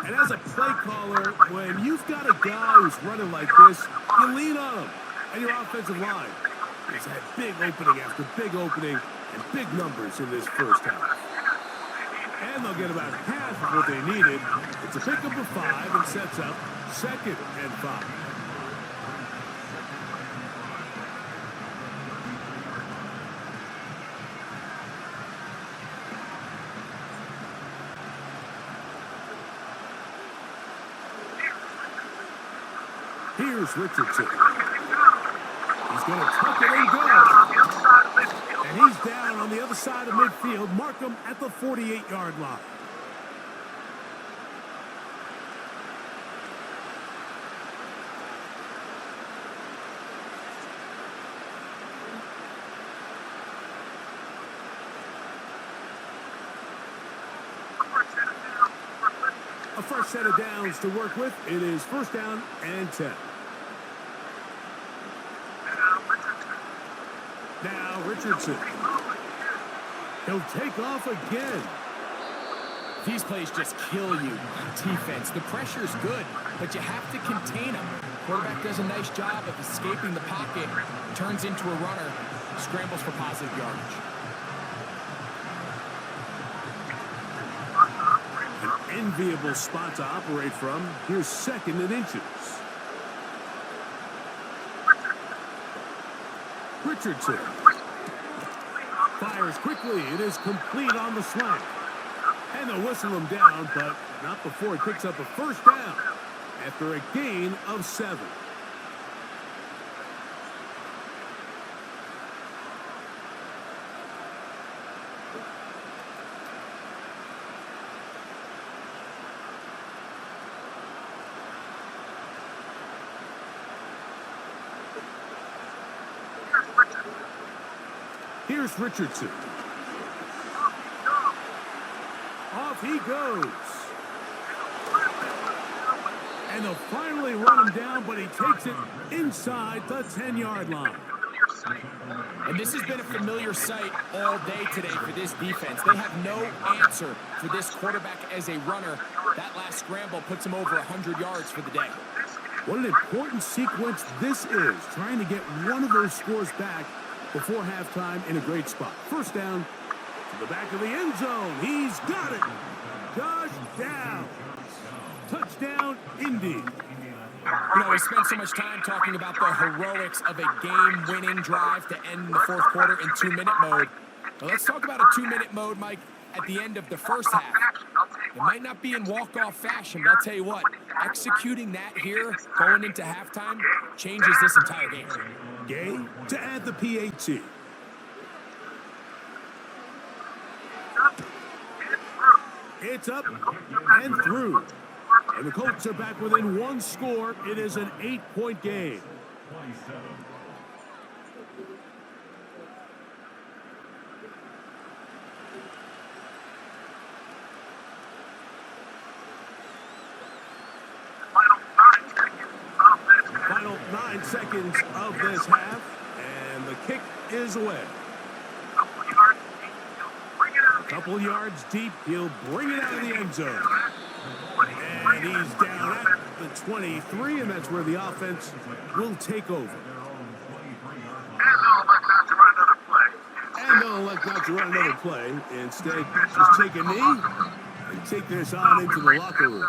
And as a play caller, when you've got a guy who's running like this, you lean on him. And your offensive line has had big opening after big opening and big numbers in this first half. And they'll get about half of what they needed. It's a pickup of 5 and sets up 2nd and 5. Here's Richardson. He's going to tuck it and go. And he's down on the other side of midfield. Mark him at the 48-yard line. A fresh set of downs to work with. It is 1st down and 10. Now Richardson. He'll take off again. These plays just kill you on defense. The pressure's good, but you have to contain them. Quarterback does a nice job of escaping the pocket, turns into a runner, scrambles for positive yardage. An enviable spot to operate from. Here's 2nd and inches. Richardson fires quickly. It is complete on the slant. And they'll whistle him down, but not before he picks up a 1st down after a gain of 7. Here's Richardson. Off he goes. And they'll finally run him down, but he takes it inside the 10-yard line. And this has been a familiar sight all day today for this defense. They have no answer for this quarterback as a runner. That last scramble puts him over 100 yards for the day. What an important sequence this is, trying to get one of those scores back before halftime in a great spot. First down to the back of the end zone. He's got it. Josh down. Touchdown, Indy. You know, we spent so much time talking about the heroics of a game-winning drive to end the fourth quarter in 2-minute mode. Well, let's talk about a 2-minute mode, Mike, at the end of the first half. It might not be in walk-off fashion, but I'll tell you what, executing that here, going into halftime, changes this entire game. Gay to add the PAT. It's up and through. And the Colts are back within one score. It is an 8-point game. Final 9 seconds of this half, and the kick is away. A couple yards deep, he'll bring it out of the end zone. And he's down at the 23, and that's where the offense will take over. And they'll elect not to run another play. Instead, just take a knee and take this on into the locker room.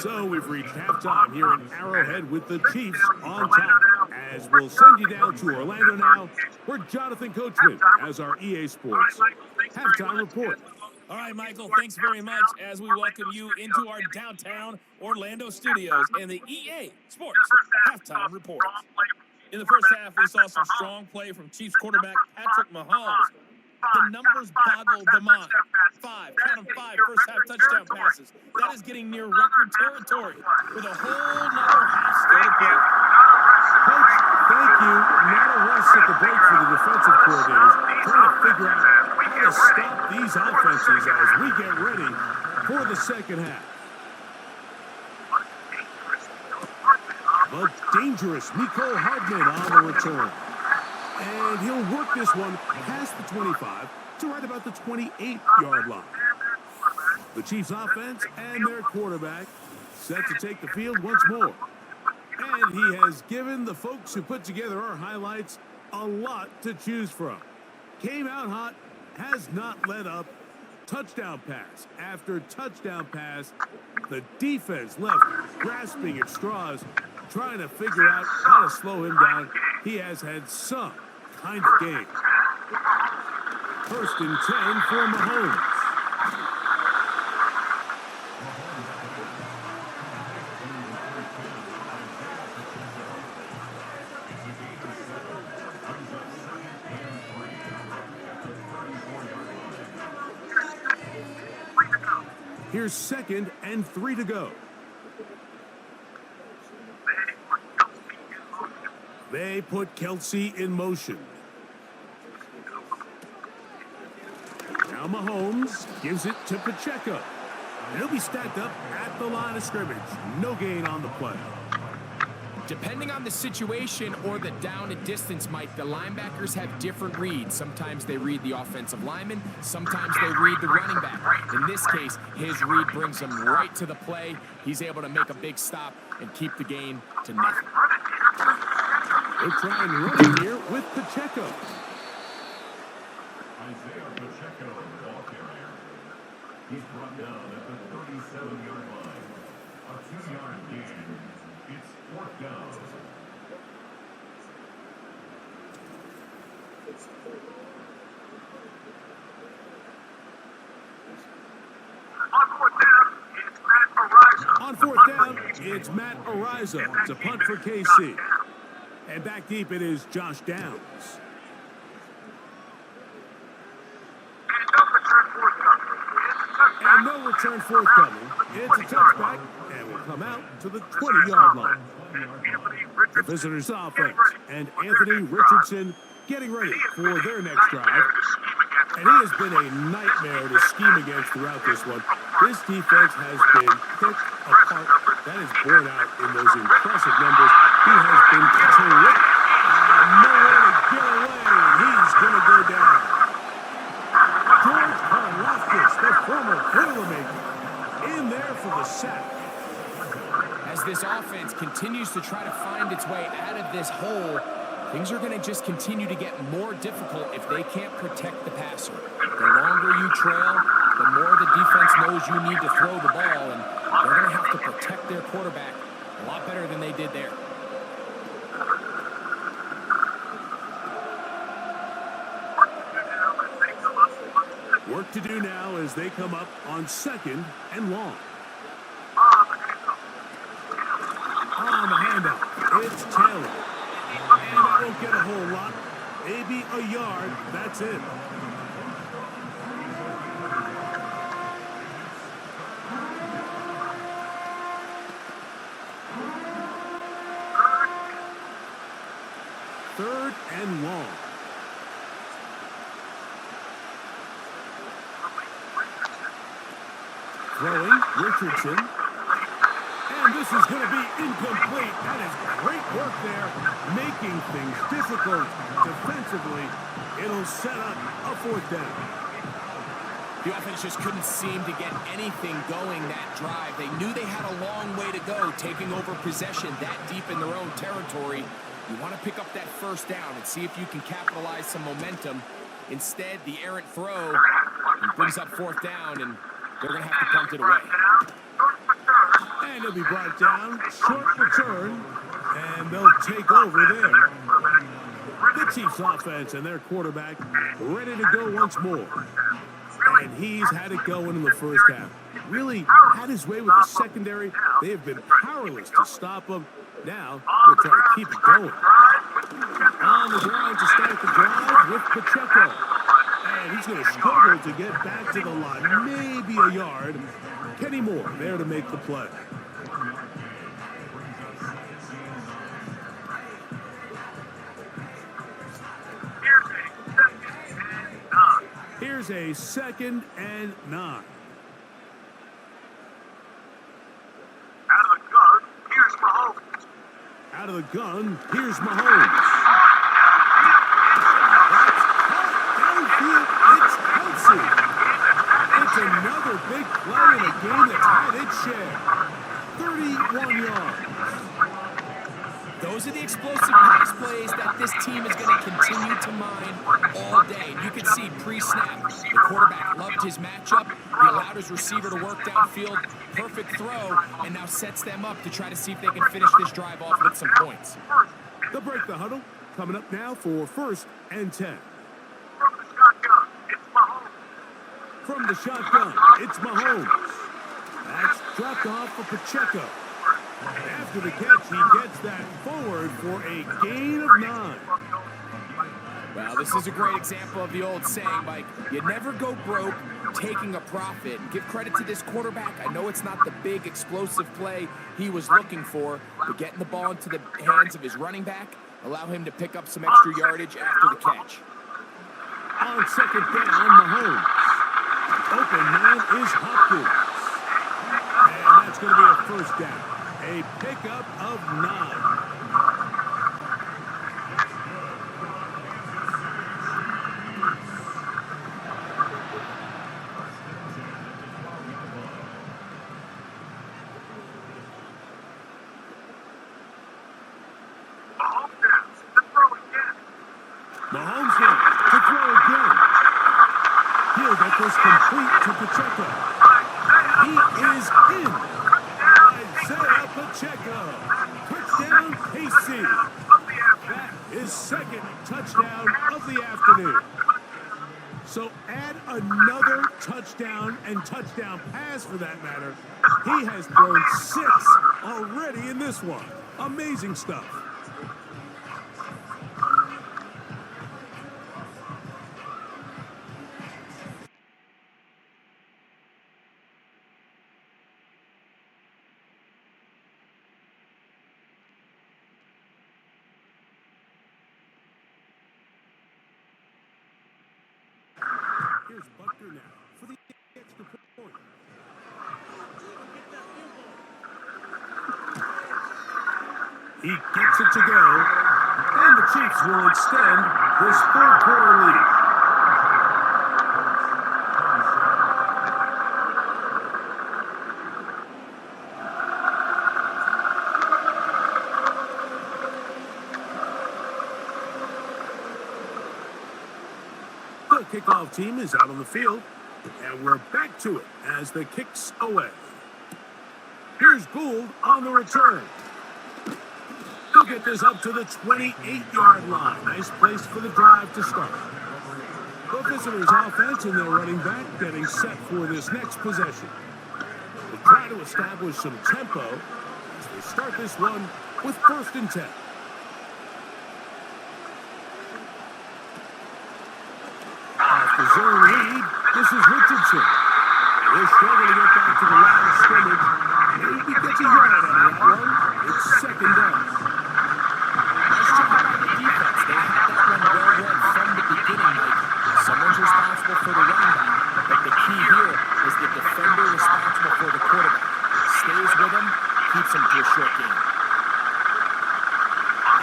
So we've reached halftime here in Arrowhead with the Chiefs on top. As we'll send you down to Orlando now, where Jonathan Coachman has our EA Sports halftime report. All right, Michael, thanks very much as we welcome you into our downtown Orlando studios and the EA Sports halftime report. In the first half, we saw some strong play from Chiefs quarterback Patrick Mahomes. The numbers boggle the mind. Five first half touchdown passes. That is getting near record territory with a whole nother half still to play. Coach, thank you. Not a rest at the break for the defensive coordinators, trying to figure out how to stop these offenses as we get ready for the second half. But dangerous Mecole Hardman on the return. And he'll work this one past the 25 to right about the 28-yard line. The Chiefs offense and their quarterback set to take the field once more. And he has given the folks who put together our highlights a lot to choose from. Came out hot, has not let up. Touchdown pass after touchdown pass. The defense left grasping at straws, trying to figure out how to slow him down. He has had some kind of game. First and 10 for Mahomes. Here's 2nd and 3 to go. They put Kelsey in motion. Now Mahomes gives it to Pacheco. And he'll be stacked up at the line of scrimmage. No gain on the play. Depending on the situation or the down and distance, Mike, the linebackers have different reads. Sometimes they read the offensive lineman. Sometimes they read the running back. In this case, his read brings him right to the play. He's able to make a big stop and keep the gain to nothing. They'll try and run it here with Pacheco. Isaiah Pacheco, ball carrier. He's brought down at the 37-yard line. A 2-yard gain. It's 4th down. On 4th down, it's Matt Araiza to punt for KC. And back deep it is Josh Downs. And no return forthcoming. It's a touchback, and will come out to the 20-yard line. The visitors' offense, and Anthony Richardson getting ready for their next drive. And he has been a nightmare to scheme against throughout this one. This defense has been picked apart. That is borne out in those impressive numbers. He has been terrific. Nowhere to get away, and he's going to go down. George Karlaftis, the former Boilermaker, in there for the sack. As this offense continues to try to find its way out of this hole, things are going to just continue to get more difficult if they can't protect the passer. The longer you trail, the more the defense knows you need to throw the ball, and they're going to have to protect their quarterback a lot better than they did there. Work to do now as they come up on 2nd and long. On the handoff, it's Taylor. And that won't get a whole lot. Maybe a yard, that's it. Third and long. Throwing, Richardson. And this is going to be incomplete. That is great work there, making things difficult defensively. It'll set up a 4th down. The offense just couldn't seem to get anything going that drive. They knew they had a long way to go, taking over possession that deep in their own territory. You want to pick up that 1st down and see if you can capitalize some momentum. Instead, the errant throw brings up 4th down, and they're going to have to punt it away. And it'll be brought down, short return, and they'll take over there. The Chiefs offense and their quarterback ready to go once more. And he's had it going in the first half. Really had his way with the secondary. They have been powerless to stop him. Now, they're trying to keep it going. On the ground to start the drive with Pacheco. And he's going to struggle to get back to the line. Maybe a yard. Kenny Moore there to make the play. Here's a 2nd and 9. Out of the gun, here's Mahomes. That's downfield, it's Kelsey. It's another big play in a game that's had its share. 31 yards. Those are the explosive pass plays that this team is going to continue to mine all day. And you can see pre-snap, the quarterback loved his matchup. He allowed his receiver to work downfield. Perfect throw, and now sets them up to try to see if they can finish this drive off with some points. They'll break the huddle. Coming up now for 1st and 10. From the shotgun, it's Mahomes. That's dropped off for Pacheco. After the catch, he gets that forward for a gain of 9. Well, this is a great example of the old saying, Mike. You never go broke taking a profit. And give credit to this quarterback. I know it's not the big explosive play he was looking for, but getting the ball into the hands of his running back, allow him to pick up some extra yardage after the catch. On 2nd down, Mahomes. Open man is Hopkins. And that's going to be a 1st down. A pickup of 9. Mahomes here to throw again. He'll get this complete to Pacheco. He is in. Isaiah Pacheco. Touchdown, KC. That is 2nd touchdown of the afternoon. So add another touchdown and touchdown pass for that matter. He has thrown 6 already in this one. Amazing stuff. Here's Butker now for the extra point. He gets it to go, and the Chiefs will extend this third quarter lead. The kickoff team is out on the field, and we're back to it as the kick's away. Here's Gould on the return. He'll get this up to the 28-yard line. Nice place for the drive to start. The visitors' offense and their running back getting set for this next possession. They try to establish some tempo as they start this one with 1st and 10. Off the zone lead, this is Richardson. They're struggling to get back to the line of scrimmage. Maybe gets a yard out of that one. It's 2nd down. Nice job by the defense. They had that one well read from the beginning, Mike. Someone's responsible for the running back, but the key here is the defender responsible for the quarterback. Stays with him, keeps him to a short game.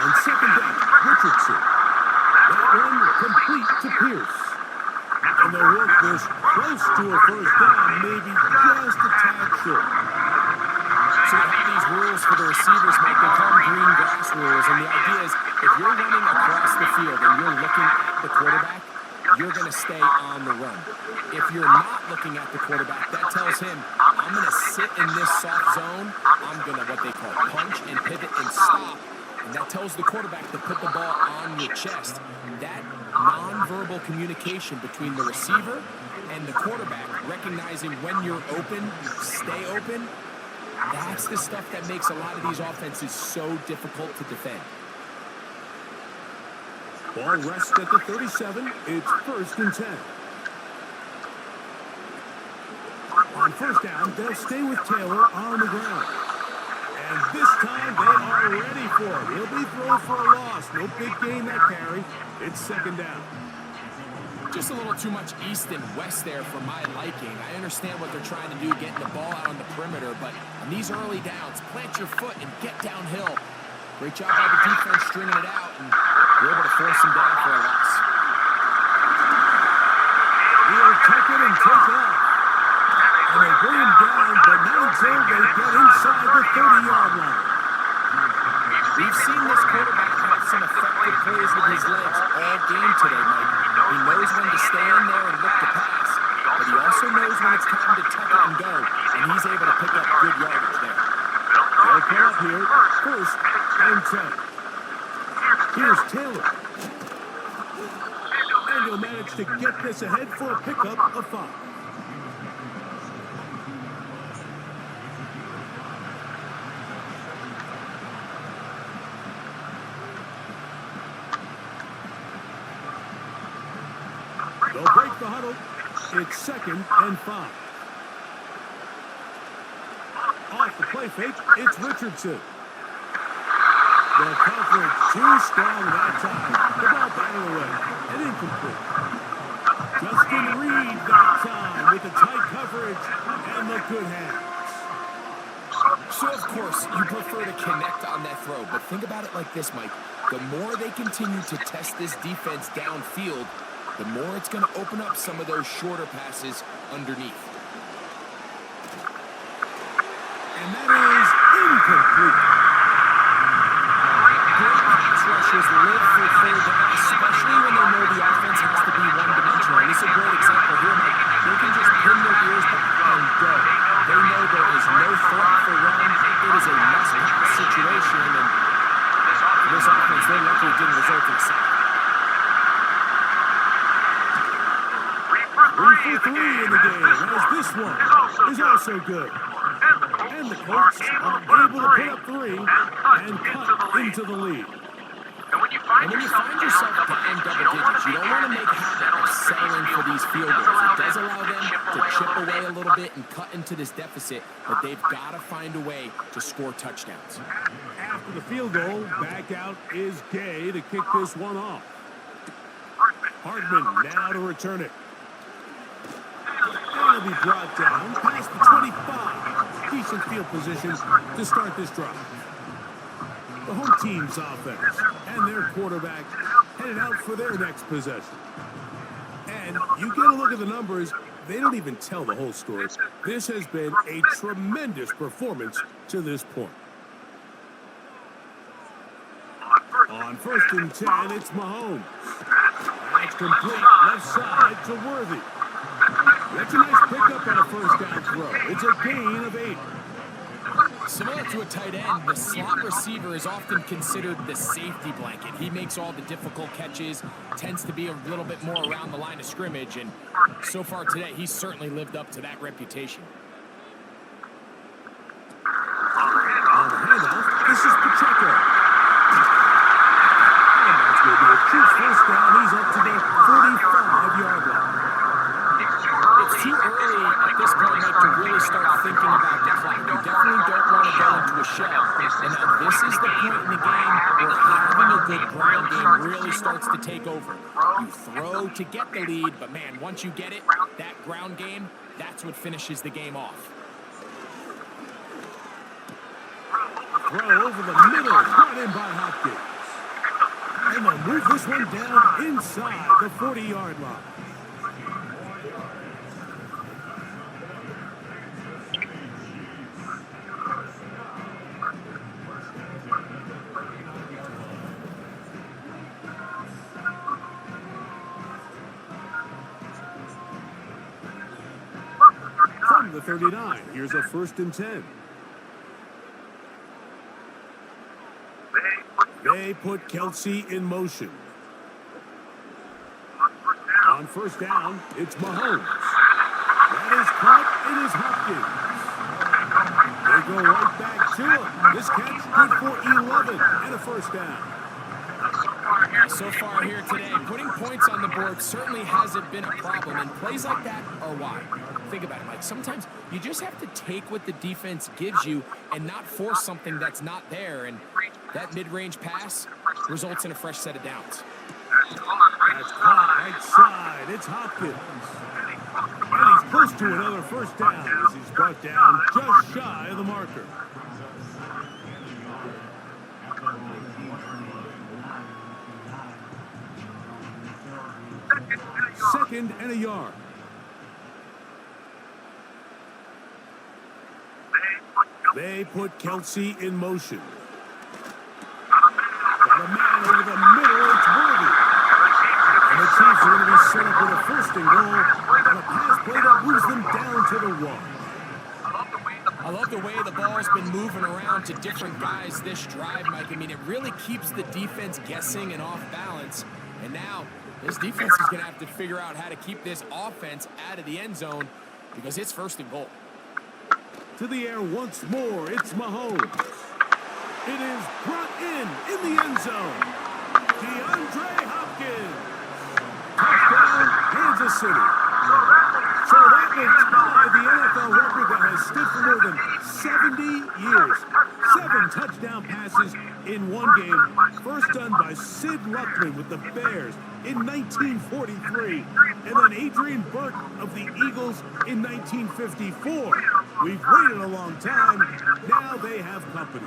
On 2nd down, Richardson. That one complete to Pierce. And they'll work this close to a 1st down, maybe just a tad short. So you have these rules for the receivers, Mike. They call them green grass rules. And the idea is if you're running across the field and you're looking at the quarterback, you're going to stay on the run. If you're not looking at the quarterback, that tells him, I'm going to sit in this soft zone. I'm going to what they call punch and pivot and stop. And that tells the quarterback to put the ball on your chest. That nonverbal communication between the receiver and the quarterback, recognizing when you're open, stay open, that's the stuff that makes a lot of these offenses so difficult to defend. Ball rests at the 37. It's 1st and 10. On 1st down, they'll stay with Taylor on the ground. And this time, they are ready for it. He'll be thrown for a loss. No big gain that carry. It's 2nd down. Just a little too much east and west there for my liking. I understand what they're trying to do, getting the ball out on the perimeter, but on these early downs, plant your foot and get downhill. Great job by the defense stringing it out, and we're able to force them down for a loss. He'll take it and take off. And they bring him down, but not until they get inside the 30-yard line. We've seen this quarterback have some effective plays with his legs all game today, Mike. He knows when to stay in there and look to pass, but he also knows when it's time to tuck it and go, and he's able to pick up good yardage there. They'll come up here, 1st and 10. Here's Taylor. And he'll manage to get this ahead for a pickup of 5. They'll break the huddle. It's 2nd and 5. Off the play fake, it's Richardson. The coverage too strong that time. The ball batted away and incomplete. Justin Reed that time with the tight coverage and the good hands. So, of course, you prefer to connect on that throw, but think about it like this, Mike. The more they continue to test this defense downfield, the more it's going to open up some of those shorter passes underneath. And that is incomplete. Great pass rushers live for 3rd down, especially when they know the offense has to be one-dimensional. And this is a great example here, Mike. They can just pin their ears back and go. They know there is no threat for run. It is a must-pass situation, and this offense, they're lucky it didn't result in a sack. 3 for 3 in the game, as this one is also good. And the Colts are able to put up 3 and cut into the lead. And when you find yourself down double digits, you don't want to make a habit of settling for these field goals. It does allow them to chip away a little bit and cut into this deficit, but they've got to find a way to score touchdowns. After the field goal, back out is Gay to kick this one off. Hardman now to return it. They'll be brought down past the 25. Decent field position to start this drive. The home team's offense and their quarterback headed out for their next possession. And you get a look at the numbers, they don't even tell the whole story. This has been a tremendous performance to this point. On 1st and 10, it's Mahomes. That's complete left side to Worthy. That's a nice pickup on a first down throw. It's a gain of 8. Similar to a tight end, the slot receiver is often considered the safety blanket. He makes all the difficult catches, tends to be a little bit more around the line of scrimmage, and so far today, he's certainly lived up to that reputation. On the handoff, this is Pacheco. And that's going to be a true first down. He's up to the 45-yard line. It's too early at this point, Mike, to really start thinking about the clock. You definitely don't want to go into a shell. And now this is the point in the game where having a good ground game really starts to take over. You throw to get the lead, but man, once you get it, that ground game, that's what finishes the game off. Throw over the middle, brought in by Hopkins. And they'll move this one down inside the 40-yard line. From the 39, here's a 1st and 10. They put Kelsey in motion. On 1st down, it's Mahomes. That is caught. It is Hopkins. They go right back to him. This catch good for 11 and a 1st down. So far here today, putting points on the board certainly hasn't been a problem, and plays like that are why. Think about it, Mike. Sometimes you just have to take what the defense gives you and not force something that's not there, and that mid-range pass results in a fresh set of downs. That's caught right side. It's Hopkins. And he's close to another 1st down as he's brought down just shy of the marker. Second and a yard. They put Kelsey in motion. Got a man over the middle. It's Worthy. And the Chiefs are going to be set up with a 1st and goal. And a pass play that moves them down to the 1. I love the way the ball's been moving around to different guys this drive, Mike. I mean, it really keeps the defense guessing and off balance. And now this defense is going to have to figure out how to keep this offense out of the end zone because it's 1st and goal. To the air once more, it's Mahomes. It is brought in the end zone. DeAndre Hopkins. Touchdown, Kansas City. So that will tie the NFL record that has stood for more than 70 years. 7 touchdown passes in one game. First done by Sid Luckman with the Bears in 1943. And then Adrian Burke of the Eagles in 1954. We've waited a long time. Now they have company.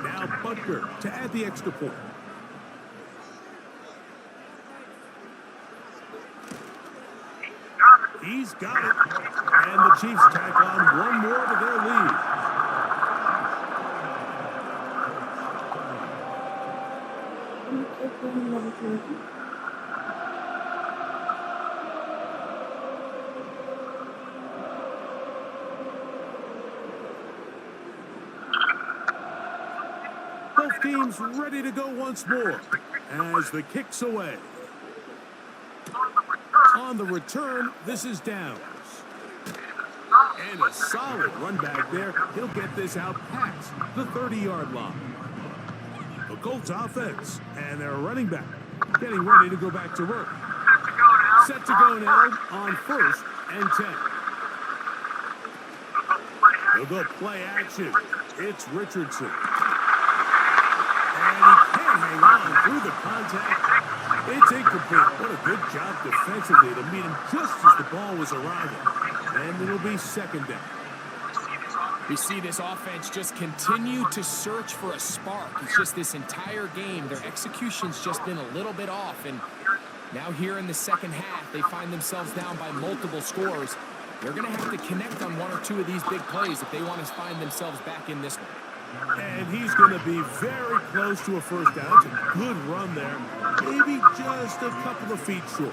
Now Butker to add the extra point. He's got it. And the Chiefs tack on one more to their lead. Both teams ready to go once more as the kick's away. On the return, this is Downs. And a solid run back there. He'll get this out past the 30-yard line. The Colts offense and their running back getting ready to go back to work. Set to go now on 1st and 10. They'll go play action. It's Richardson. And he can't hang on through the contact. It's incomplete. What a good job defensively to meet him just as the ball was arriving. And it'll be second down. We see this offense just continue to search for a spark. It's just this entire game, their execution's just been a little bit off. And now here in the second half, they find themselves down by multiple scores. They're going to have to connect on one or two of these big plays if they want to find themselves back in this one. And he's going to be very close to a first down. It's a good run there. Maybe just a couple of feet short.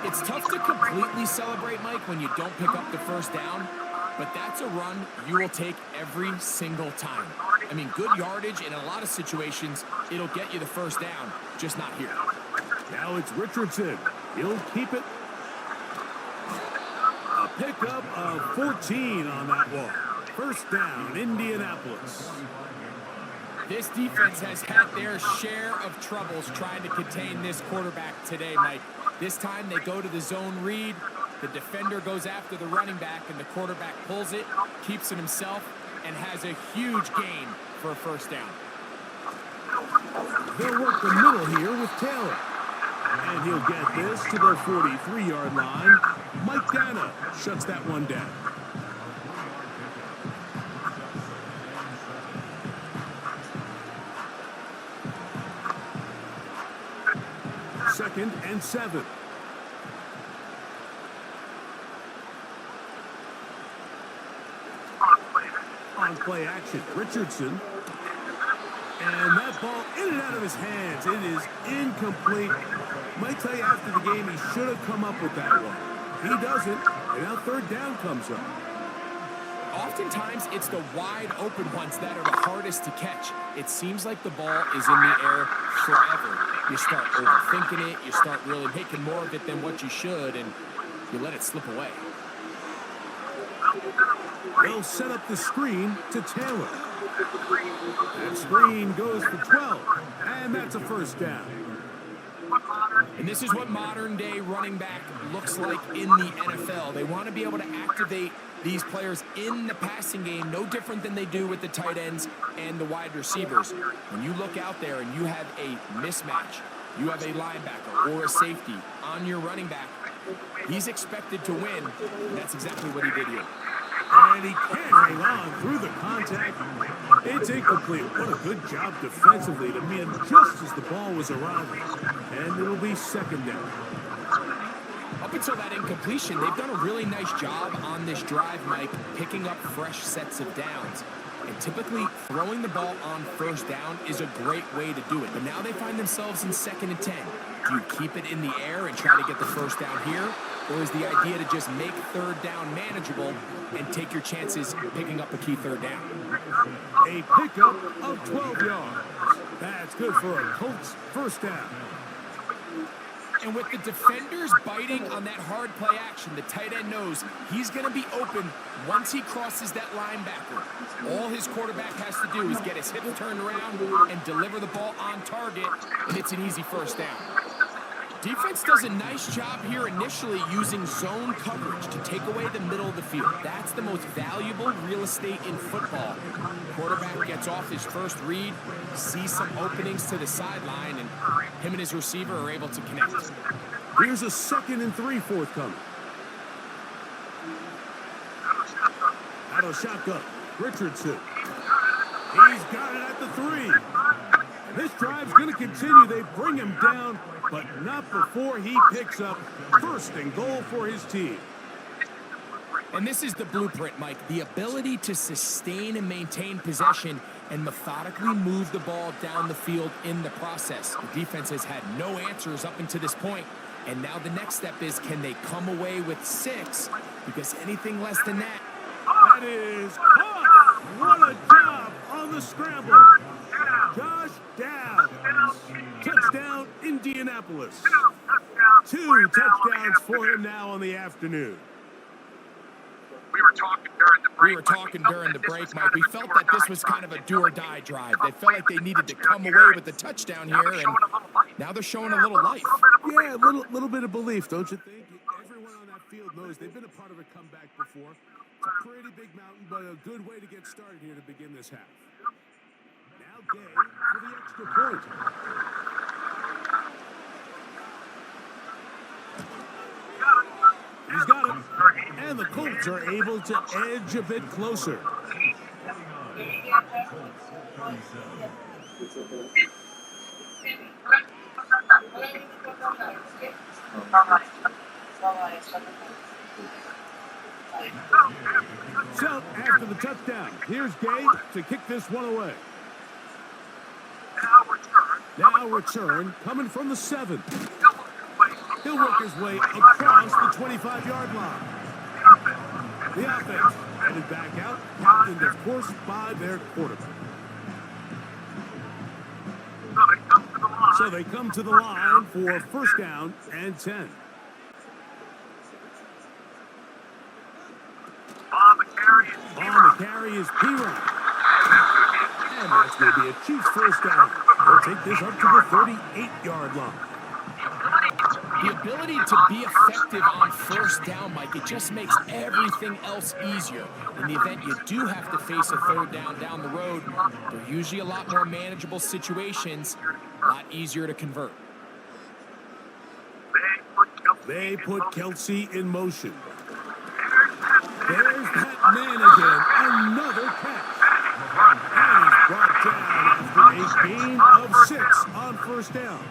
It's tough to completely celebrate, Mike, when you don't pick up the first down. But that's a run you will take every single time. I mean, good yardage in a lot of situations, it'll get you the first down, just not here. Now it's Richardson. He'll keep it. A pickup of 14 on that one. First down, Indianapolis. This defense has had their share of troubles trying to contain this quarterback today, Mike. This time they go to the zone read. The defender goes after the running back, and the quarterback pulls it, keeps it himself, and has a huge gain for a first down. They'll work the middle here with Taylor. And he'll get this to the 43-yard line. Mike Dana shuts that one down. Second and 7. On play action, Richardson. And that ball in and out of his hands. It is incomplete. Might tell you after the game he should have come up with that one. He doesn't, and now third down comes up. Oftentimes, it's the wide open ones that are the hardest to catch. It seems like the ball is in the air forever. You start overthinking it, you start really making more of it than what you should, and you let it slip away. They'll set up the screen to Taylor. That screen goes for 12, and that's a first down. And this is what modern-day running back looks like in the NFL. They want to be able to activate these players in the passing game, no different than they do with the tight ends and the wide receivers. When you look out there and you have a mismatch, you have a linebacker or a safety on your running back, he's expected to win, and that's exactly what he did here. And he can't hang on through the contact. It's incomplete. What a good job defensively to meet him just as the ball was arriving. And it'll be second down. Up until that incompletion, they've done a really nice job on this drive, Mike, picking up fresh sets of downs. And typically, throwing the ball on first down is a great way to do it. But now they find themselves in 2nd and 10. Do you keep it in the air and try to get the first down here? Or is the idea to just make third down manageable and take your chances picking up a key third down? A pickup of 12 yards. That's good for a Colts first down. And with the defenders biting on that hard play action, the tight end knows he's going to be open once he crosses that linebacker. All his quarterback has to do is get his hips turned around and deliver the ball on target, and it's an easy first down. Defense does a nice job here initially using zone coverage to take away the middle of the field. That's the most valuable real estate in football. Quarterback gets off his first read, sees some openings to the sideline, and him and his receiver are able to connect. Here's a 2nd and 3 forthcoming. Out of shotgun, Richardson. He's got it at the 3. And this drive's going to continue. They bring him down, but not before he picks up first and goal for his team. And this is the blueprint, Mike. The ability to sustain and maintain possession and methodically move the ball down the field in the process. The defense has had no answers up until this point. And now the next step is, can they come away with 6? Because anything less than that. That is caught. What a job on the scramble. Josh Downs. Touchdown, Indianapolis. 2 touchdowns for him now on the afternoon. We were talking during the break, Mike. We felt that this was kind of a do-or-die drive. They felt like they needed to come away with the touchdown here, and now they're showing a little life. Yeah, a little bit of belief, don't you think? Everyone on that field knows they've been a part of a comeback before. It's a pretty big mountain, but a good way to get started here to begin this half. Now Gay for the extra point. And the Colts are able to edge a bit closer. So, after the touchdown, here's Gabe to kick this one away. Now return, coming from the 7. He'll work his way across the 25-yard line. The offense headed back out, captained, of course, by their quarterback. So they come to the line for first down and 10. On the carry is P-Ryan. And that's going to be a Chiefs first down. They'll take this up to the 38-yard line. The ability to be effective on first down, Mike, it just makes everything else easier. In the event you do have to face a third down the road, they're usually a lot more manageable situations, a lot easier to convert. They put Kelsey in motion. There's that man again, another catch. And he's brought down after a gain of 6 on first down.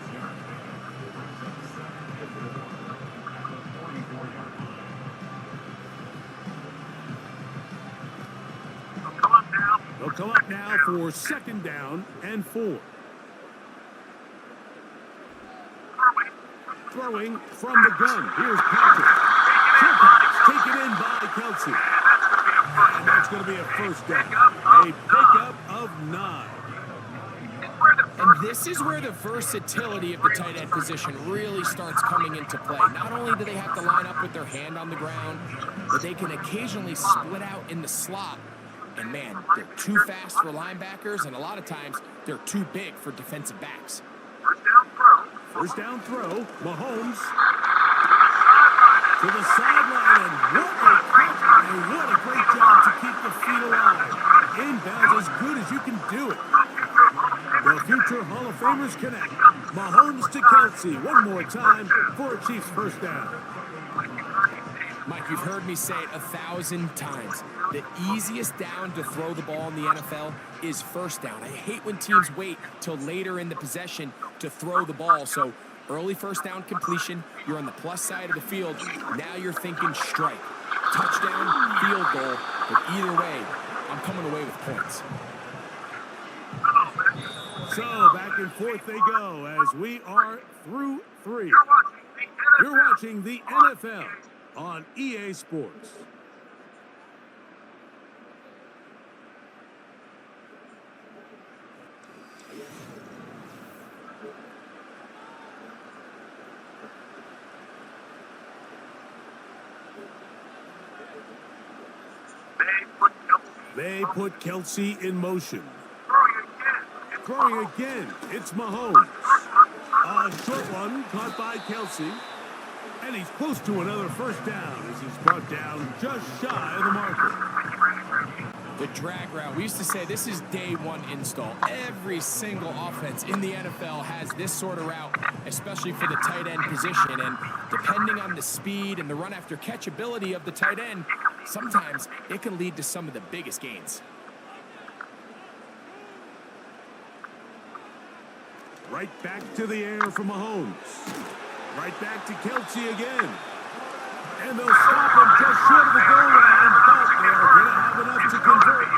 They'll come up now for second down and 4. Throwing from the gun. Here's Patrick. Short pass taken in by Kelsey. And that's going to be a first down. A pickup of 9. And this is where the versatility of the tight end position really starts coming into play. Not only do they have to line up with their hand on the ground, but they can occasionally split out in the slot. And man, they're too fast for linebackers, and a lot of times they're too big for defensive backs. First down throw. Mahomes to the sideline, and what a great job to keep the feet alive. Inbounds as good as you can do it. The future Hall of Famers connect. Mahomes to Kelsey one more time for a Chiefs first down. Mike, you've heard me say it 1,000 times. The easiest down to throw the ball in the NFL is first down. I hate when teams wait till later in the possession to throw the ball. So early first down completion, you're on the plus side of the field. Now you're thinking strike. Touchdown, field goal. But either way, I'm coming away with points. So back and forth they go as we are through 3. You're watching the NFL on EA Sports. They put Kelsey in motion. Throwing again, it's Mahomes. A short one caught by Kelsey. And he's close to another first down as he's brought down just shy of the marker. The drag route. We used to say this is day one install. Every single offense in the NFL has this sort of route, especially for the tight end position. And depending on the speed and the run after catch ability of the tight end, sometimes it can lead to some of the biggest gains. Right back to the air for Mahomes. Right back to Kelsey again. And they'll stop him just short of the goal line, but they're going to have enough to convert.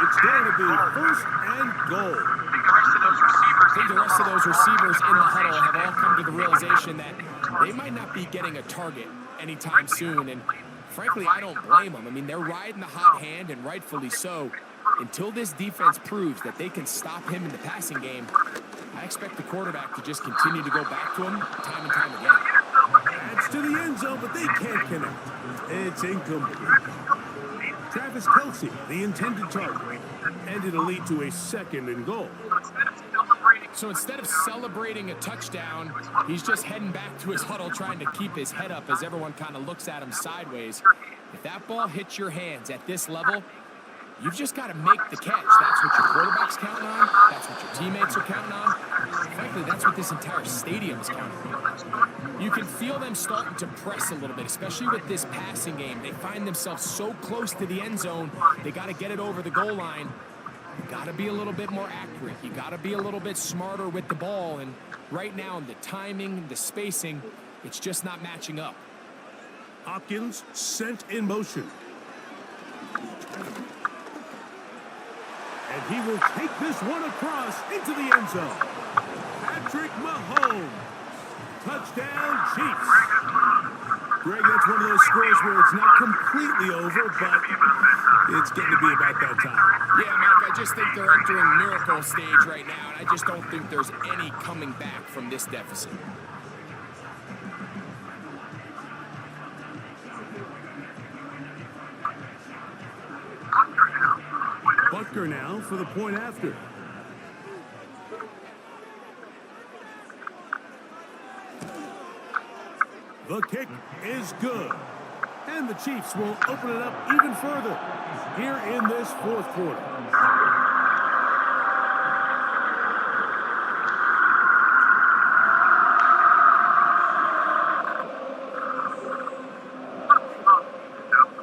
It's going to be first and goal. I think the rest of those receivers in the huddle have all come to the realization that they might not be getting a target anytime soon. And frankly, I don't blame them. I mean, they're riding the hot hand, and rightfully so. Until this defense proves that they can stop him in the passing game, I expect the quarterback to just continue to go back to him time and time again. That's to the end zone, but they can't connect. It's incomplete. Travis Kelsey, the intended target, and it'll lead to a second and goal. So instead of celebrating a touchdown, he's just heading back to his huddle trying to keep his head up as everyone kind of looks at him sideways. If that ball hits your hands at this level, you've just got to make the catch. That's what your quarterback's counting on. That's what your teammates are counting on. frankly, that's what this entire stadium is counting on. You can feel them starting to press a little bit, especially with this passing game. They find themselves so close to the end zone, they got to get it over the goal line. You got to be a little bit more accurate. You got to be a little bit smarter with the ball. And right now, the timing, the spacing, it's just not matching up. Hopkins sent in motion. And he will take this one across into the end zone. Patrick Mahomes. Touchdown, Chiefs. Greg, that's one of those scores where it's not completely over, but it's getting to be about that time. Yeah, Mike, I just think they're entering miracle stage right now, and I just don't think there's any coming back from this deficit. Butker now for the point after. The kick is good. And the Chiefs will open it up even further here in this fourth quarter.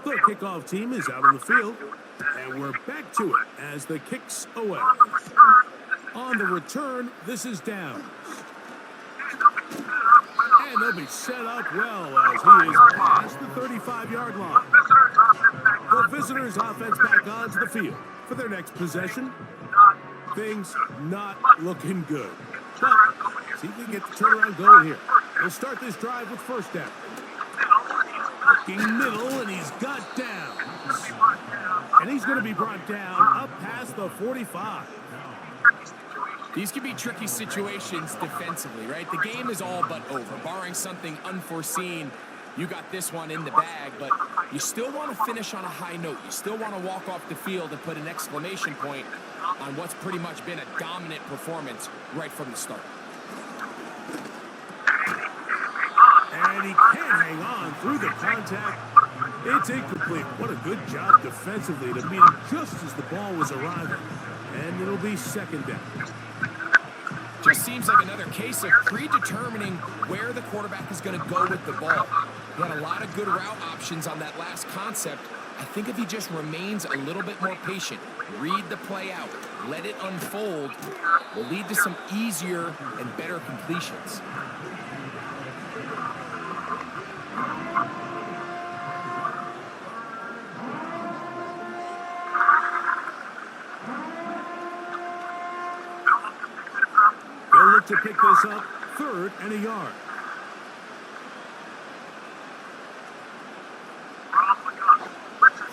The kickoff team is out on the field. And we're back to it as the kick's away. On the return, this is down. And they'll be set up well as he is past the 35-yard line. The visitors' offense back onto the field for their next possession. Things not looking good. But see if we can get the turnaround going here. We'll start this drive with first down. Looking middle, and he's got down. And he's going to be brought down up past the 45. These can be tricky situations defensively, right? The game is all but over. Barring something unforeseen, you got this one in the bag, but you still want to finish on a high note. You still want to walk off the field and put an exclamation point on what's pretty much been a dominant performance right from the start. And he can't hang on through the contact. It's incomplete. What a good job defensively to meet him just as the ball was arriving. And it'll be second down. Just seems like another case of predetermining where the quarterback is going to go with the ball. He had a lot of good route options on that last concept. I think if he just remains a little bit more patient, read the play out, let it unfold, will lead to some easier and better completions. To pick this up, 3rd and a yard.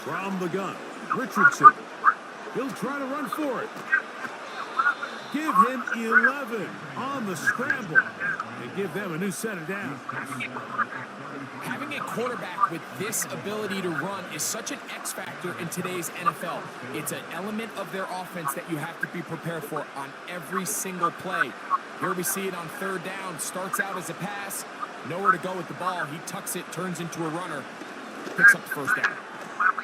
From the gun, Richardson. He'll try to run for it. Give him 11 on the scramble and give them a new set of downs. Having a quarterback with this ability to run is such an X factor in today's NFL. It's an element of their offense that you have to be prepared for on every single play. Here we see it on 3rd down. Starts out as a pass. Nowhere to go with the ball. He tucks it, turns into a runner. Picks up the first down.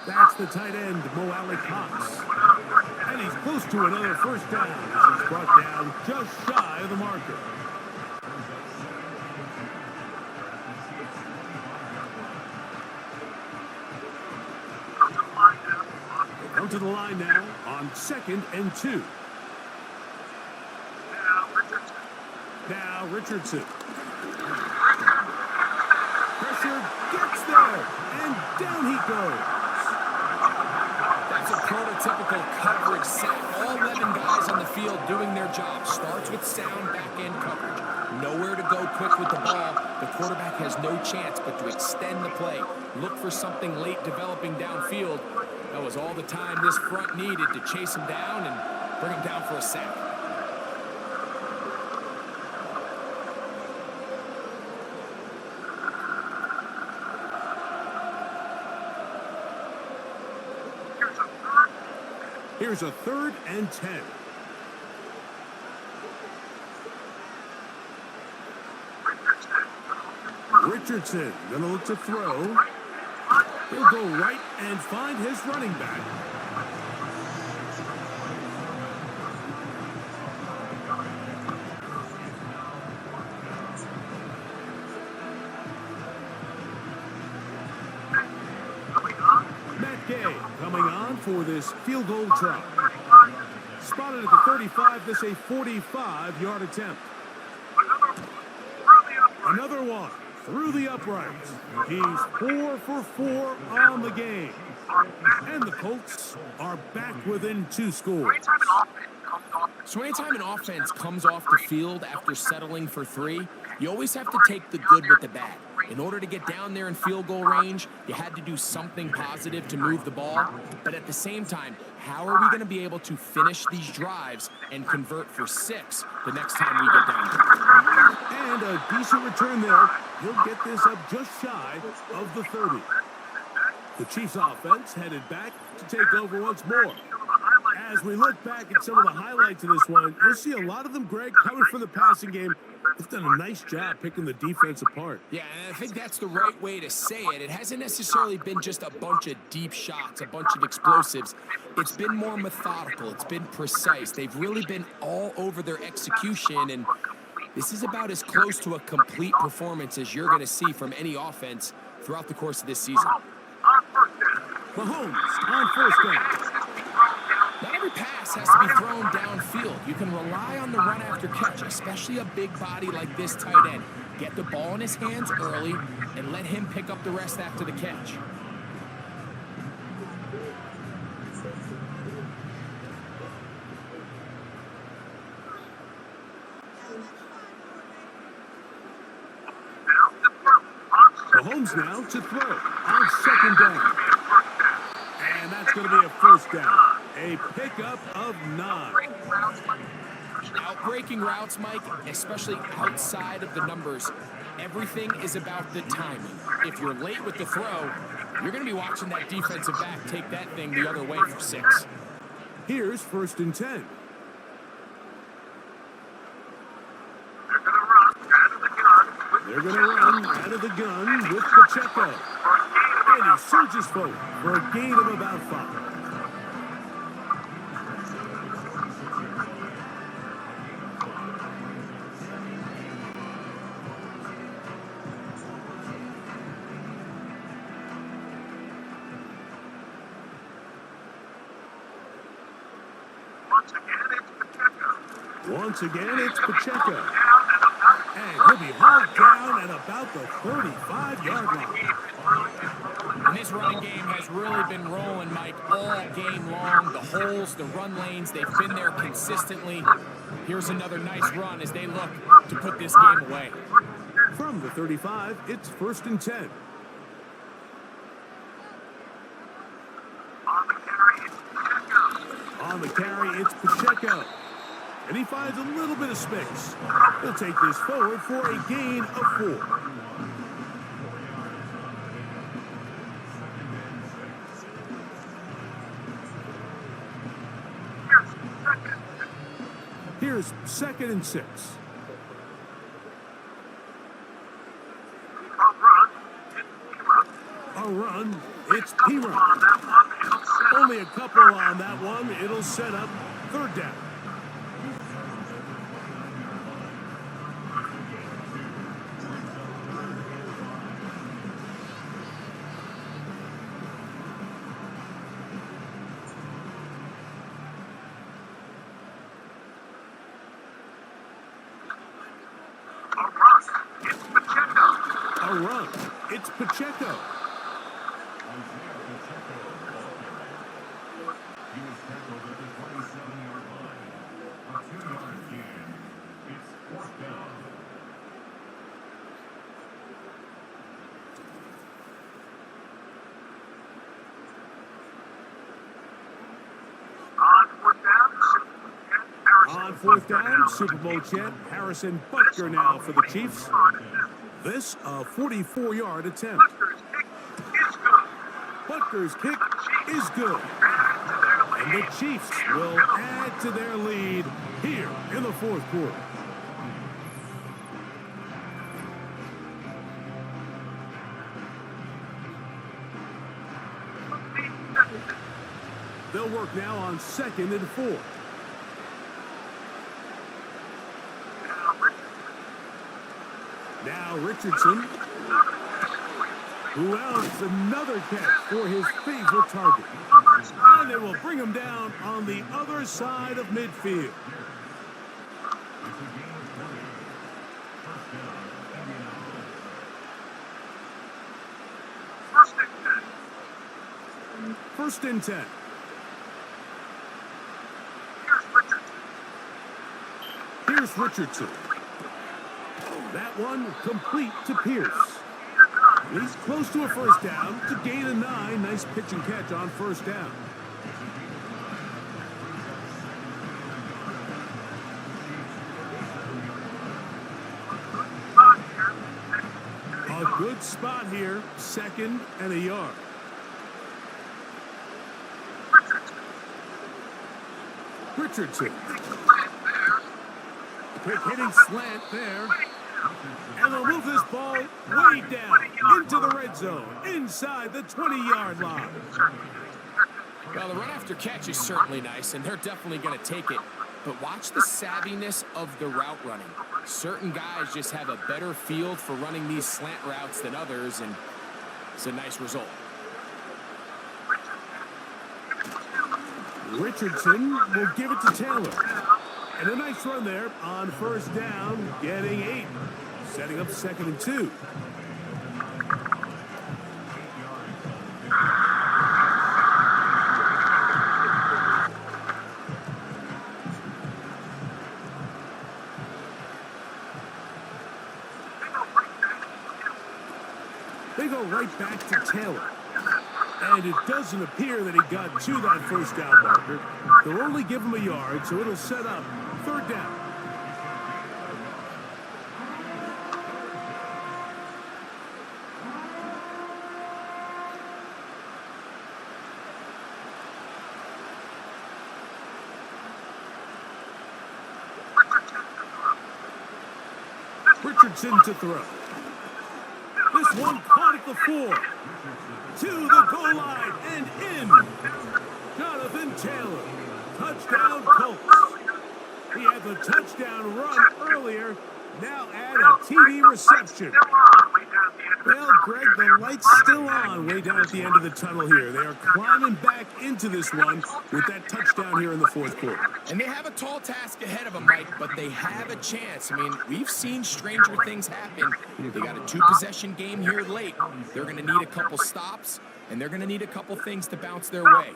That's the tight end, Mo Alley Cox. And he's close to another first down as he's brought down just shy of the marker. They come to the line now on 2nd and 2. Now Richardson. Pressure gets there, and down he goes. That's a prototypical coverage set. All 11 guys on the field doing their job. Starts with sound back-end coverage. Nowhere to go quick with the ball. The quarterback has no chance but to extend the play. Look for something late developing downfield. That was all the time this front needed to chase him down and bring him down for a sack. Here's a 3rd and 10. Richardson gonna look to throw. He'll go right and find his running back. for this field goal try. Spotted at the 35, this a 45-yard attempt. Another one through the uprights. He's 4 for 4 on the game. And the Colts are back within 2 scores. So anytime an offense comes off the field after settling for 3, you always have to take the good with the bad. In order to get down there in field goal range, you had to do something positive to move the ball. But at the same time, how are we going to be able to finish these drives and convert for 6 the next time we get down there? And a decent return there. He'll get this up just shy of the 30. The Chiefs offense headed back to take over once more. As we look back at some of the highlights of this one, you'll see a lot of them, Greg, coming from the passing game. They've done a nice job picking the defense apart. Yeah, and I think that's the right way to say it. It hasn't necessarily been just a bunch of deep shots, a bunch of explosives. It's been more methodical. It's been precise. They've really been all over their execution, and this is about as close to a complete performance as you're going to see from any offense throughout the course of this season. Mahomes on first down. Not every pass has to be thrown downfield. You can rely on the run after catch, especially a big body like this tight end. Get the ball in his hands early and let him pick up the rest after the catch. Mahomes now to throw on second down. And that's going to be a first down. A pickup of 9. Outbreaking routes, Mike, especially outside of the numbers, everything is about the timing. If you're late with the throw, you're going to be watching that defensive back take that thing the other way for 6. Here's first and 10. They're going to run out of the gun with Pacheco. And he surges forward for a gain of about 5. Once again, it's Pacheco. And he'll be hauled down at about the 35-yard line. And this running game has really been rolling, Mike, all game long. The holes, the run lanes, they've been there consistently. Here's another nice run as they look to put this game away. From the 35, it's first and 10. On the carry, it's Pacheco. And he finds a little bit of space. He'll take this forward for a gain of 4. Here's second and 6. A run, it's P-Run. Only a couple on that one. It'll set up third down. A run. It's Pacheco. He was tackled at the 27-yard line. A 2-yard gain. It's 4th down. On fourth down, Super Bowl champ Harrison Butker now for the Chiefs. This a 44-yard attempt. Butker's kick is good. And the Chiefs will add to their lead here in the fourth quarter. They'll work now on second and 4. Now Richardson. who else another catch for his favorite target. And they will bring him down on the other side of midfield. First and 10. Here's Richardson. That one complete to Pierce. He's close to a first down to gain a 9. Nice pitch and catch on first down. A good spot here, 2nd and a yard. Richardson. Quick hitting slant there. And they'll move this ball way down into the red zone, inside the 20-yard line. Well, the run after catch is certainly nice, and they're definitely going to take it. But watch the savviness of the route running. Certain guys just have a better feel for running these slant routes than others, and it's a nice result. Richardson will give it to Taylor. And a nice run there on first down, getting 8. Setting up 2nd and 2. They go right back to Taylor. And it doesn't appear that he got to that first down marker. They'll only give him a yard, so it'll set up 3rd down. Richardson to throw. This one caught at the 4. To the goal line and in. Jonathan Taylor. Touchdown Colts. He had the touchdown run earlier. Now add a TD reception. Well, Greg, the light's still on way down at the end of the tunnel here. They are climbing back into this one with that touchdown here in the 4th quarter. And they have a tall task ahead of them, Mike, but they have a chance. I mean, we've seen stranger things happen. They got a 2-possession game here late. They're going to need a couple stops, and they're going to need a couple things to bounce their way.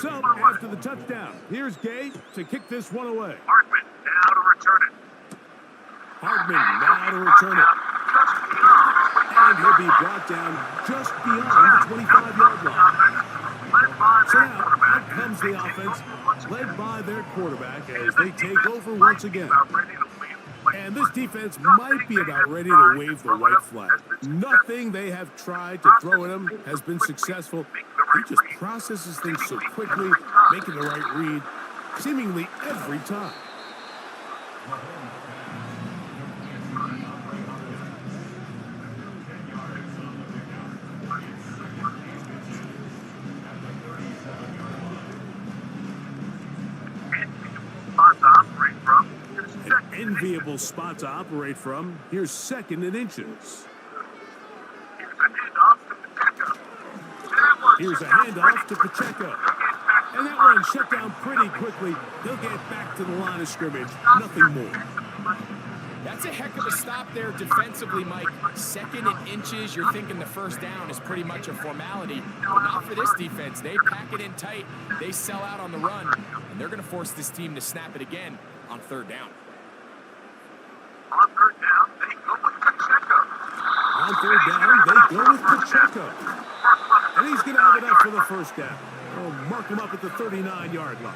So, after the touchdown, here's Gay to kick this one away. Hartman now to return it. Hardman now to return it. And he'll be brought down just beyond the 25-yard line. So now, out comes the offense, led by their quarterback as they take over once again. And this defense might be about ready to wave the white flag. Nothing they have tried to throw at him has been successful. He just processes things so quickly, making the right read, seemingly every time. Enviable spot to operate from. Here's 2nd and inches. Here's a handoff to Pacheco. And that one shut down pretty quickly. He'll get back to the line of scrimmage. Nothing more. That's a heck of a stop there defensively, Mike. 2nd and inches, you're thinking the first down is pretty much a formality. But not for this defense. They pack it in tight. They sell out on the run. And they're going to force this team to snap it again on 3rd down. On 3rd down, they go with Pacheco. On 3rd down, they go with Pacheco. And he's going to have it up for the first down. Oh, mark him up at the 39-yard line.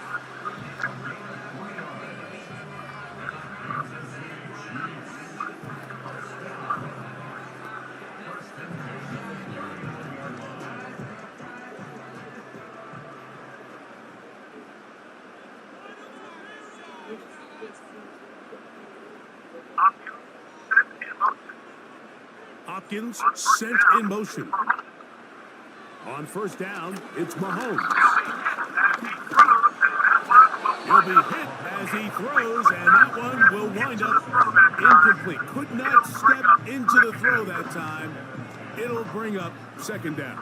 Hopkins sent in motion. On first down, it's Mahomes. He'll be hit as he throws, and that one will wind up incomplete. Could not step into the throw that time. It'll bring up second down.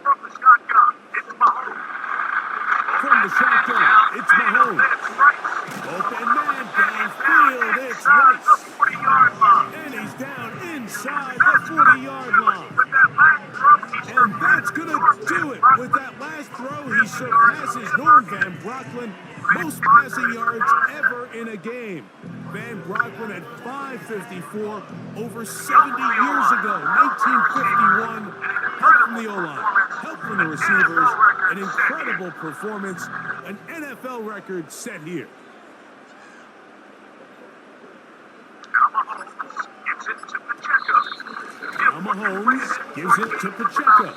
From the shotgun, it's Mahomes. From the shotgun, it's Mahomes. It's Rice. Open man downfield, it's Inside Rice. the 40-yard line. And he's down inside the 40-yard line. With that last throw, he And that's going to do it. With that last throw, he surpasses Norm Van Brocklin. Most passing yards ever in a game. Van Brocklin at 554 over 70 years ago, 1951. Help from the O-line, help from the receivers, an incredible performance, an NFL record set here. Now Mahomes gives it to Pacheco.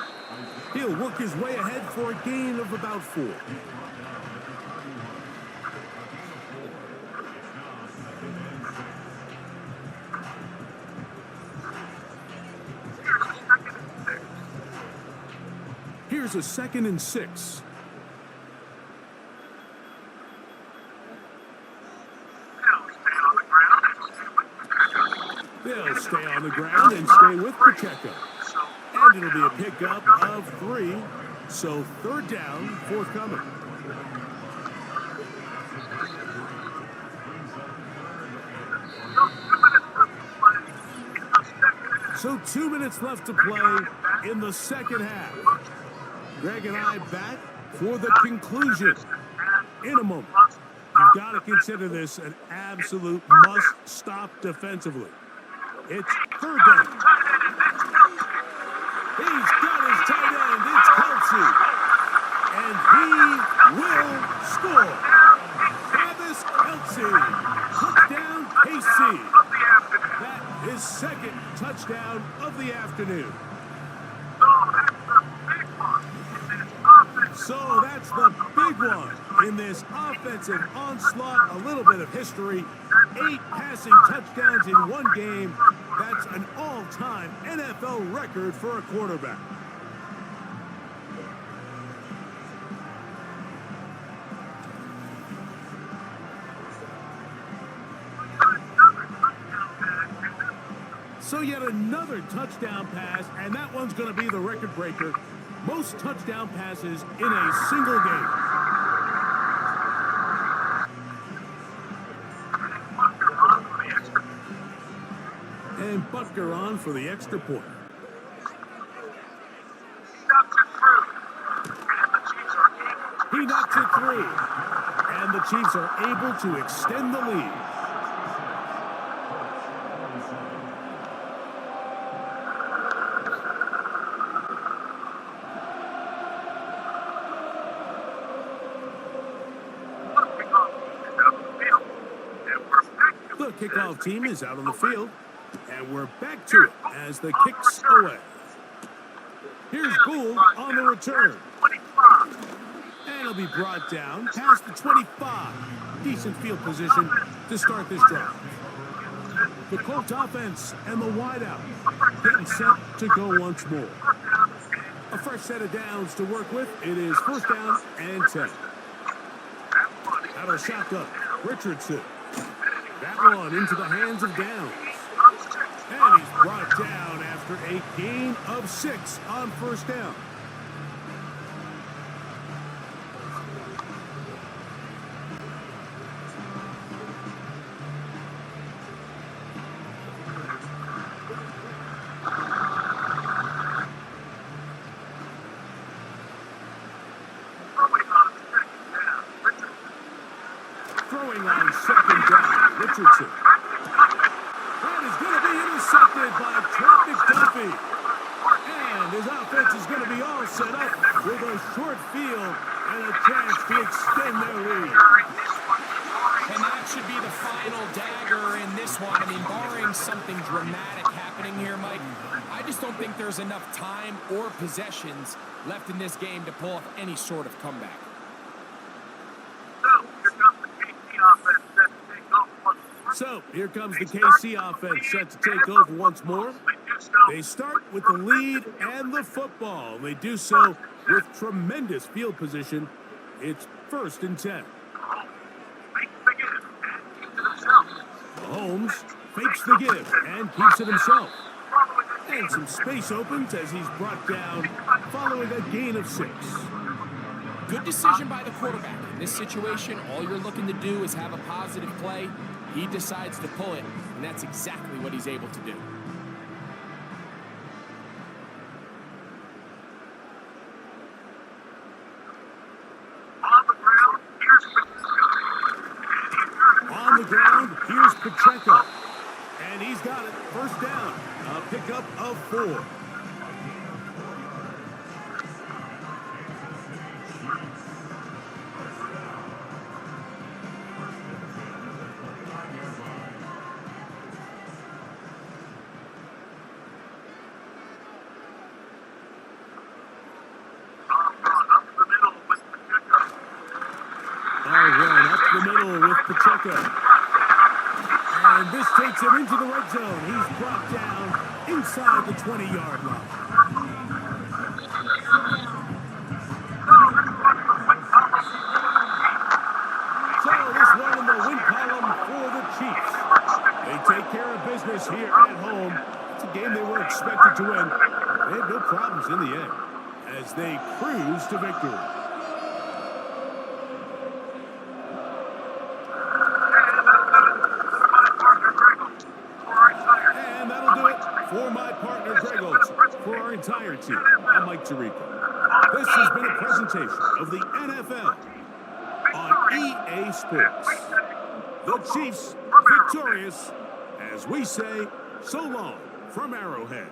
He'll work his way ahead for a gain of about 4. Here's a 2nd and 6. They'll stay on the ground and stay with Pacheco. And it'll be a pickup of 3. So 3rd down, forthcoming. So 2 minutes left to play in the second half. Greg and I back for the conclusion in a moment. You've got to consider this an absolute must-stop defensively. It's 3rd down. He's got his tight end. It's Kelsey. And he will score. Travis Kelsey. Touchdown, KC. That is 2nd touchdown of the afternoon. So that's the big one in this offensive onslaught. A little bit of history. 8 passing touchdowns in one game. That's an all-time NFL record for a quarterback. So yet another touchdown pass, and that one's going to be the record breaker. Most touchdown passes in a single game. And Butker on for the extra point. He knocks it through. And the Chiefs are able to extend the lead. The kickoff team is out on the field, and we're back to it as the kick's away. Here's Gould on the return. And he'll be brought down past the 25. Decent field position to start this drive. The Colts offense and the wideout getting set to go once more. A fresh set of downs to work with. It is 1st down and 10. Out of shotgun, Richardson. That one into the hands of Downs. And he's brought down after a gain of 6 on 1st down. Throwing on 2nd down, Richardson. That is going to be intercepted by Trent McDuffie. And his offense is going to be all set up with a short field and a chance to extend their lead. And that should be the final dagger in this one. I mean, barring something dramatic happening here, Mike, I just don't think there's enough time or possessions left in this game to pull off any sort of comeback. So, here comes the KC offense set to take over once more. They start with the lead and the football. They do so with tremendous field position. It's 1st and 10. Mahomes fakes the give and keeps it himself. And some space opens as he's brought down following a gain of 6. Good decision by the quarterback. In this situation, all you're looking to do is have a positive play. He decides to pull it, and that's exactly what he's able to do. On the ground, here's Pacheco. And he's got it. 1st down. A pickup of 4. Pacheco. And this takes him into the red zone. He's brought down inside the 20-yard line. So this one in the win column for the Chiefs. They take care of business here at home. It's a game they were expected to win. They had no problems in the end as they cruise to victory. For my partner, Greg Olson, for our entire team, I'm Mike Tirico. This has been a presentation of the NFL on EA Sports. The Chiefs victorious as we say so long from Arrowhead.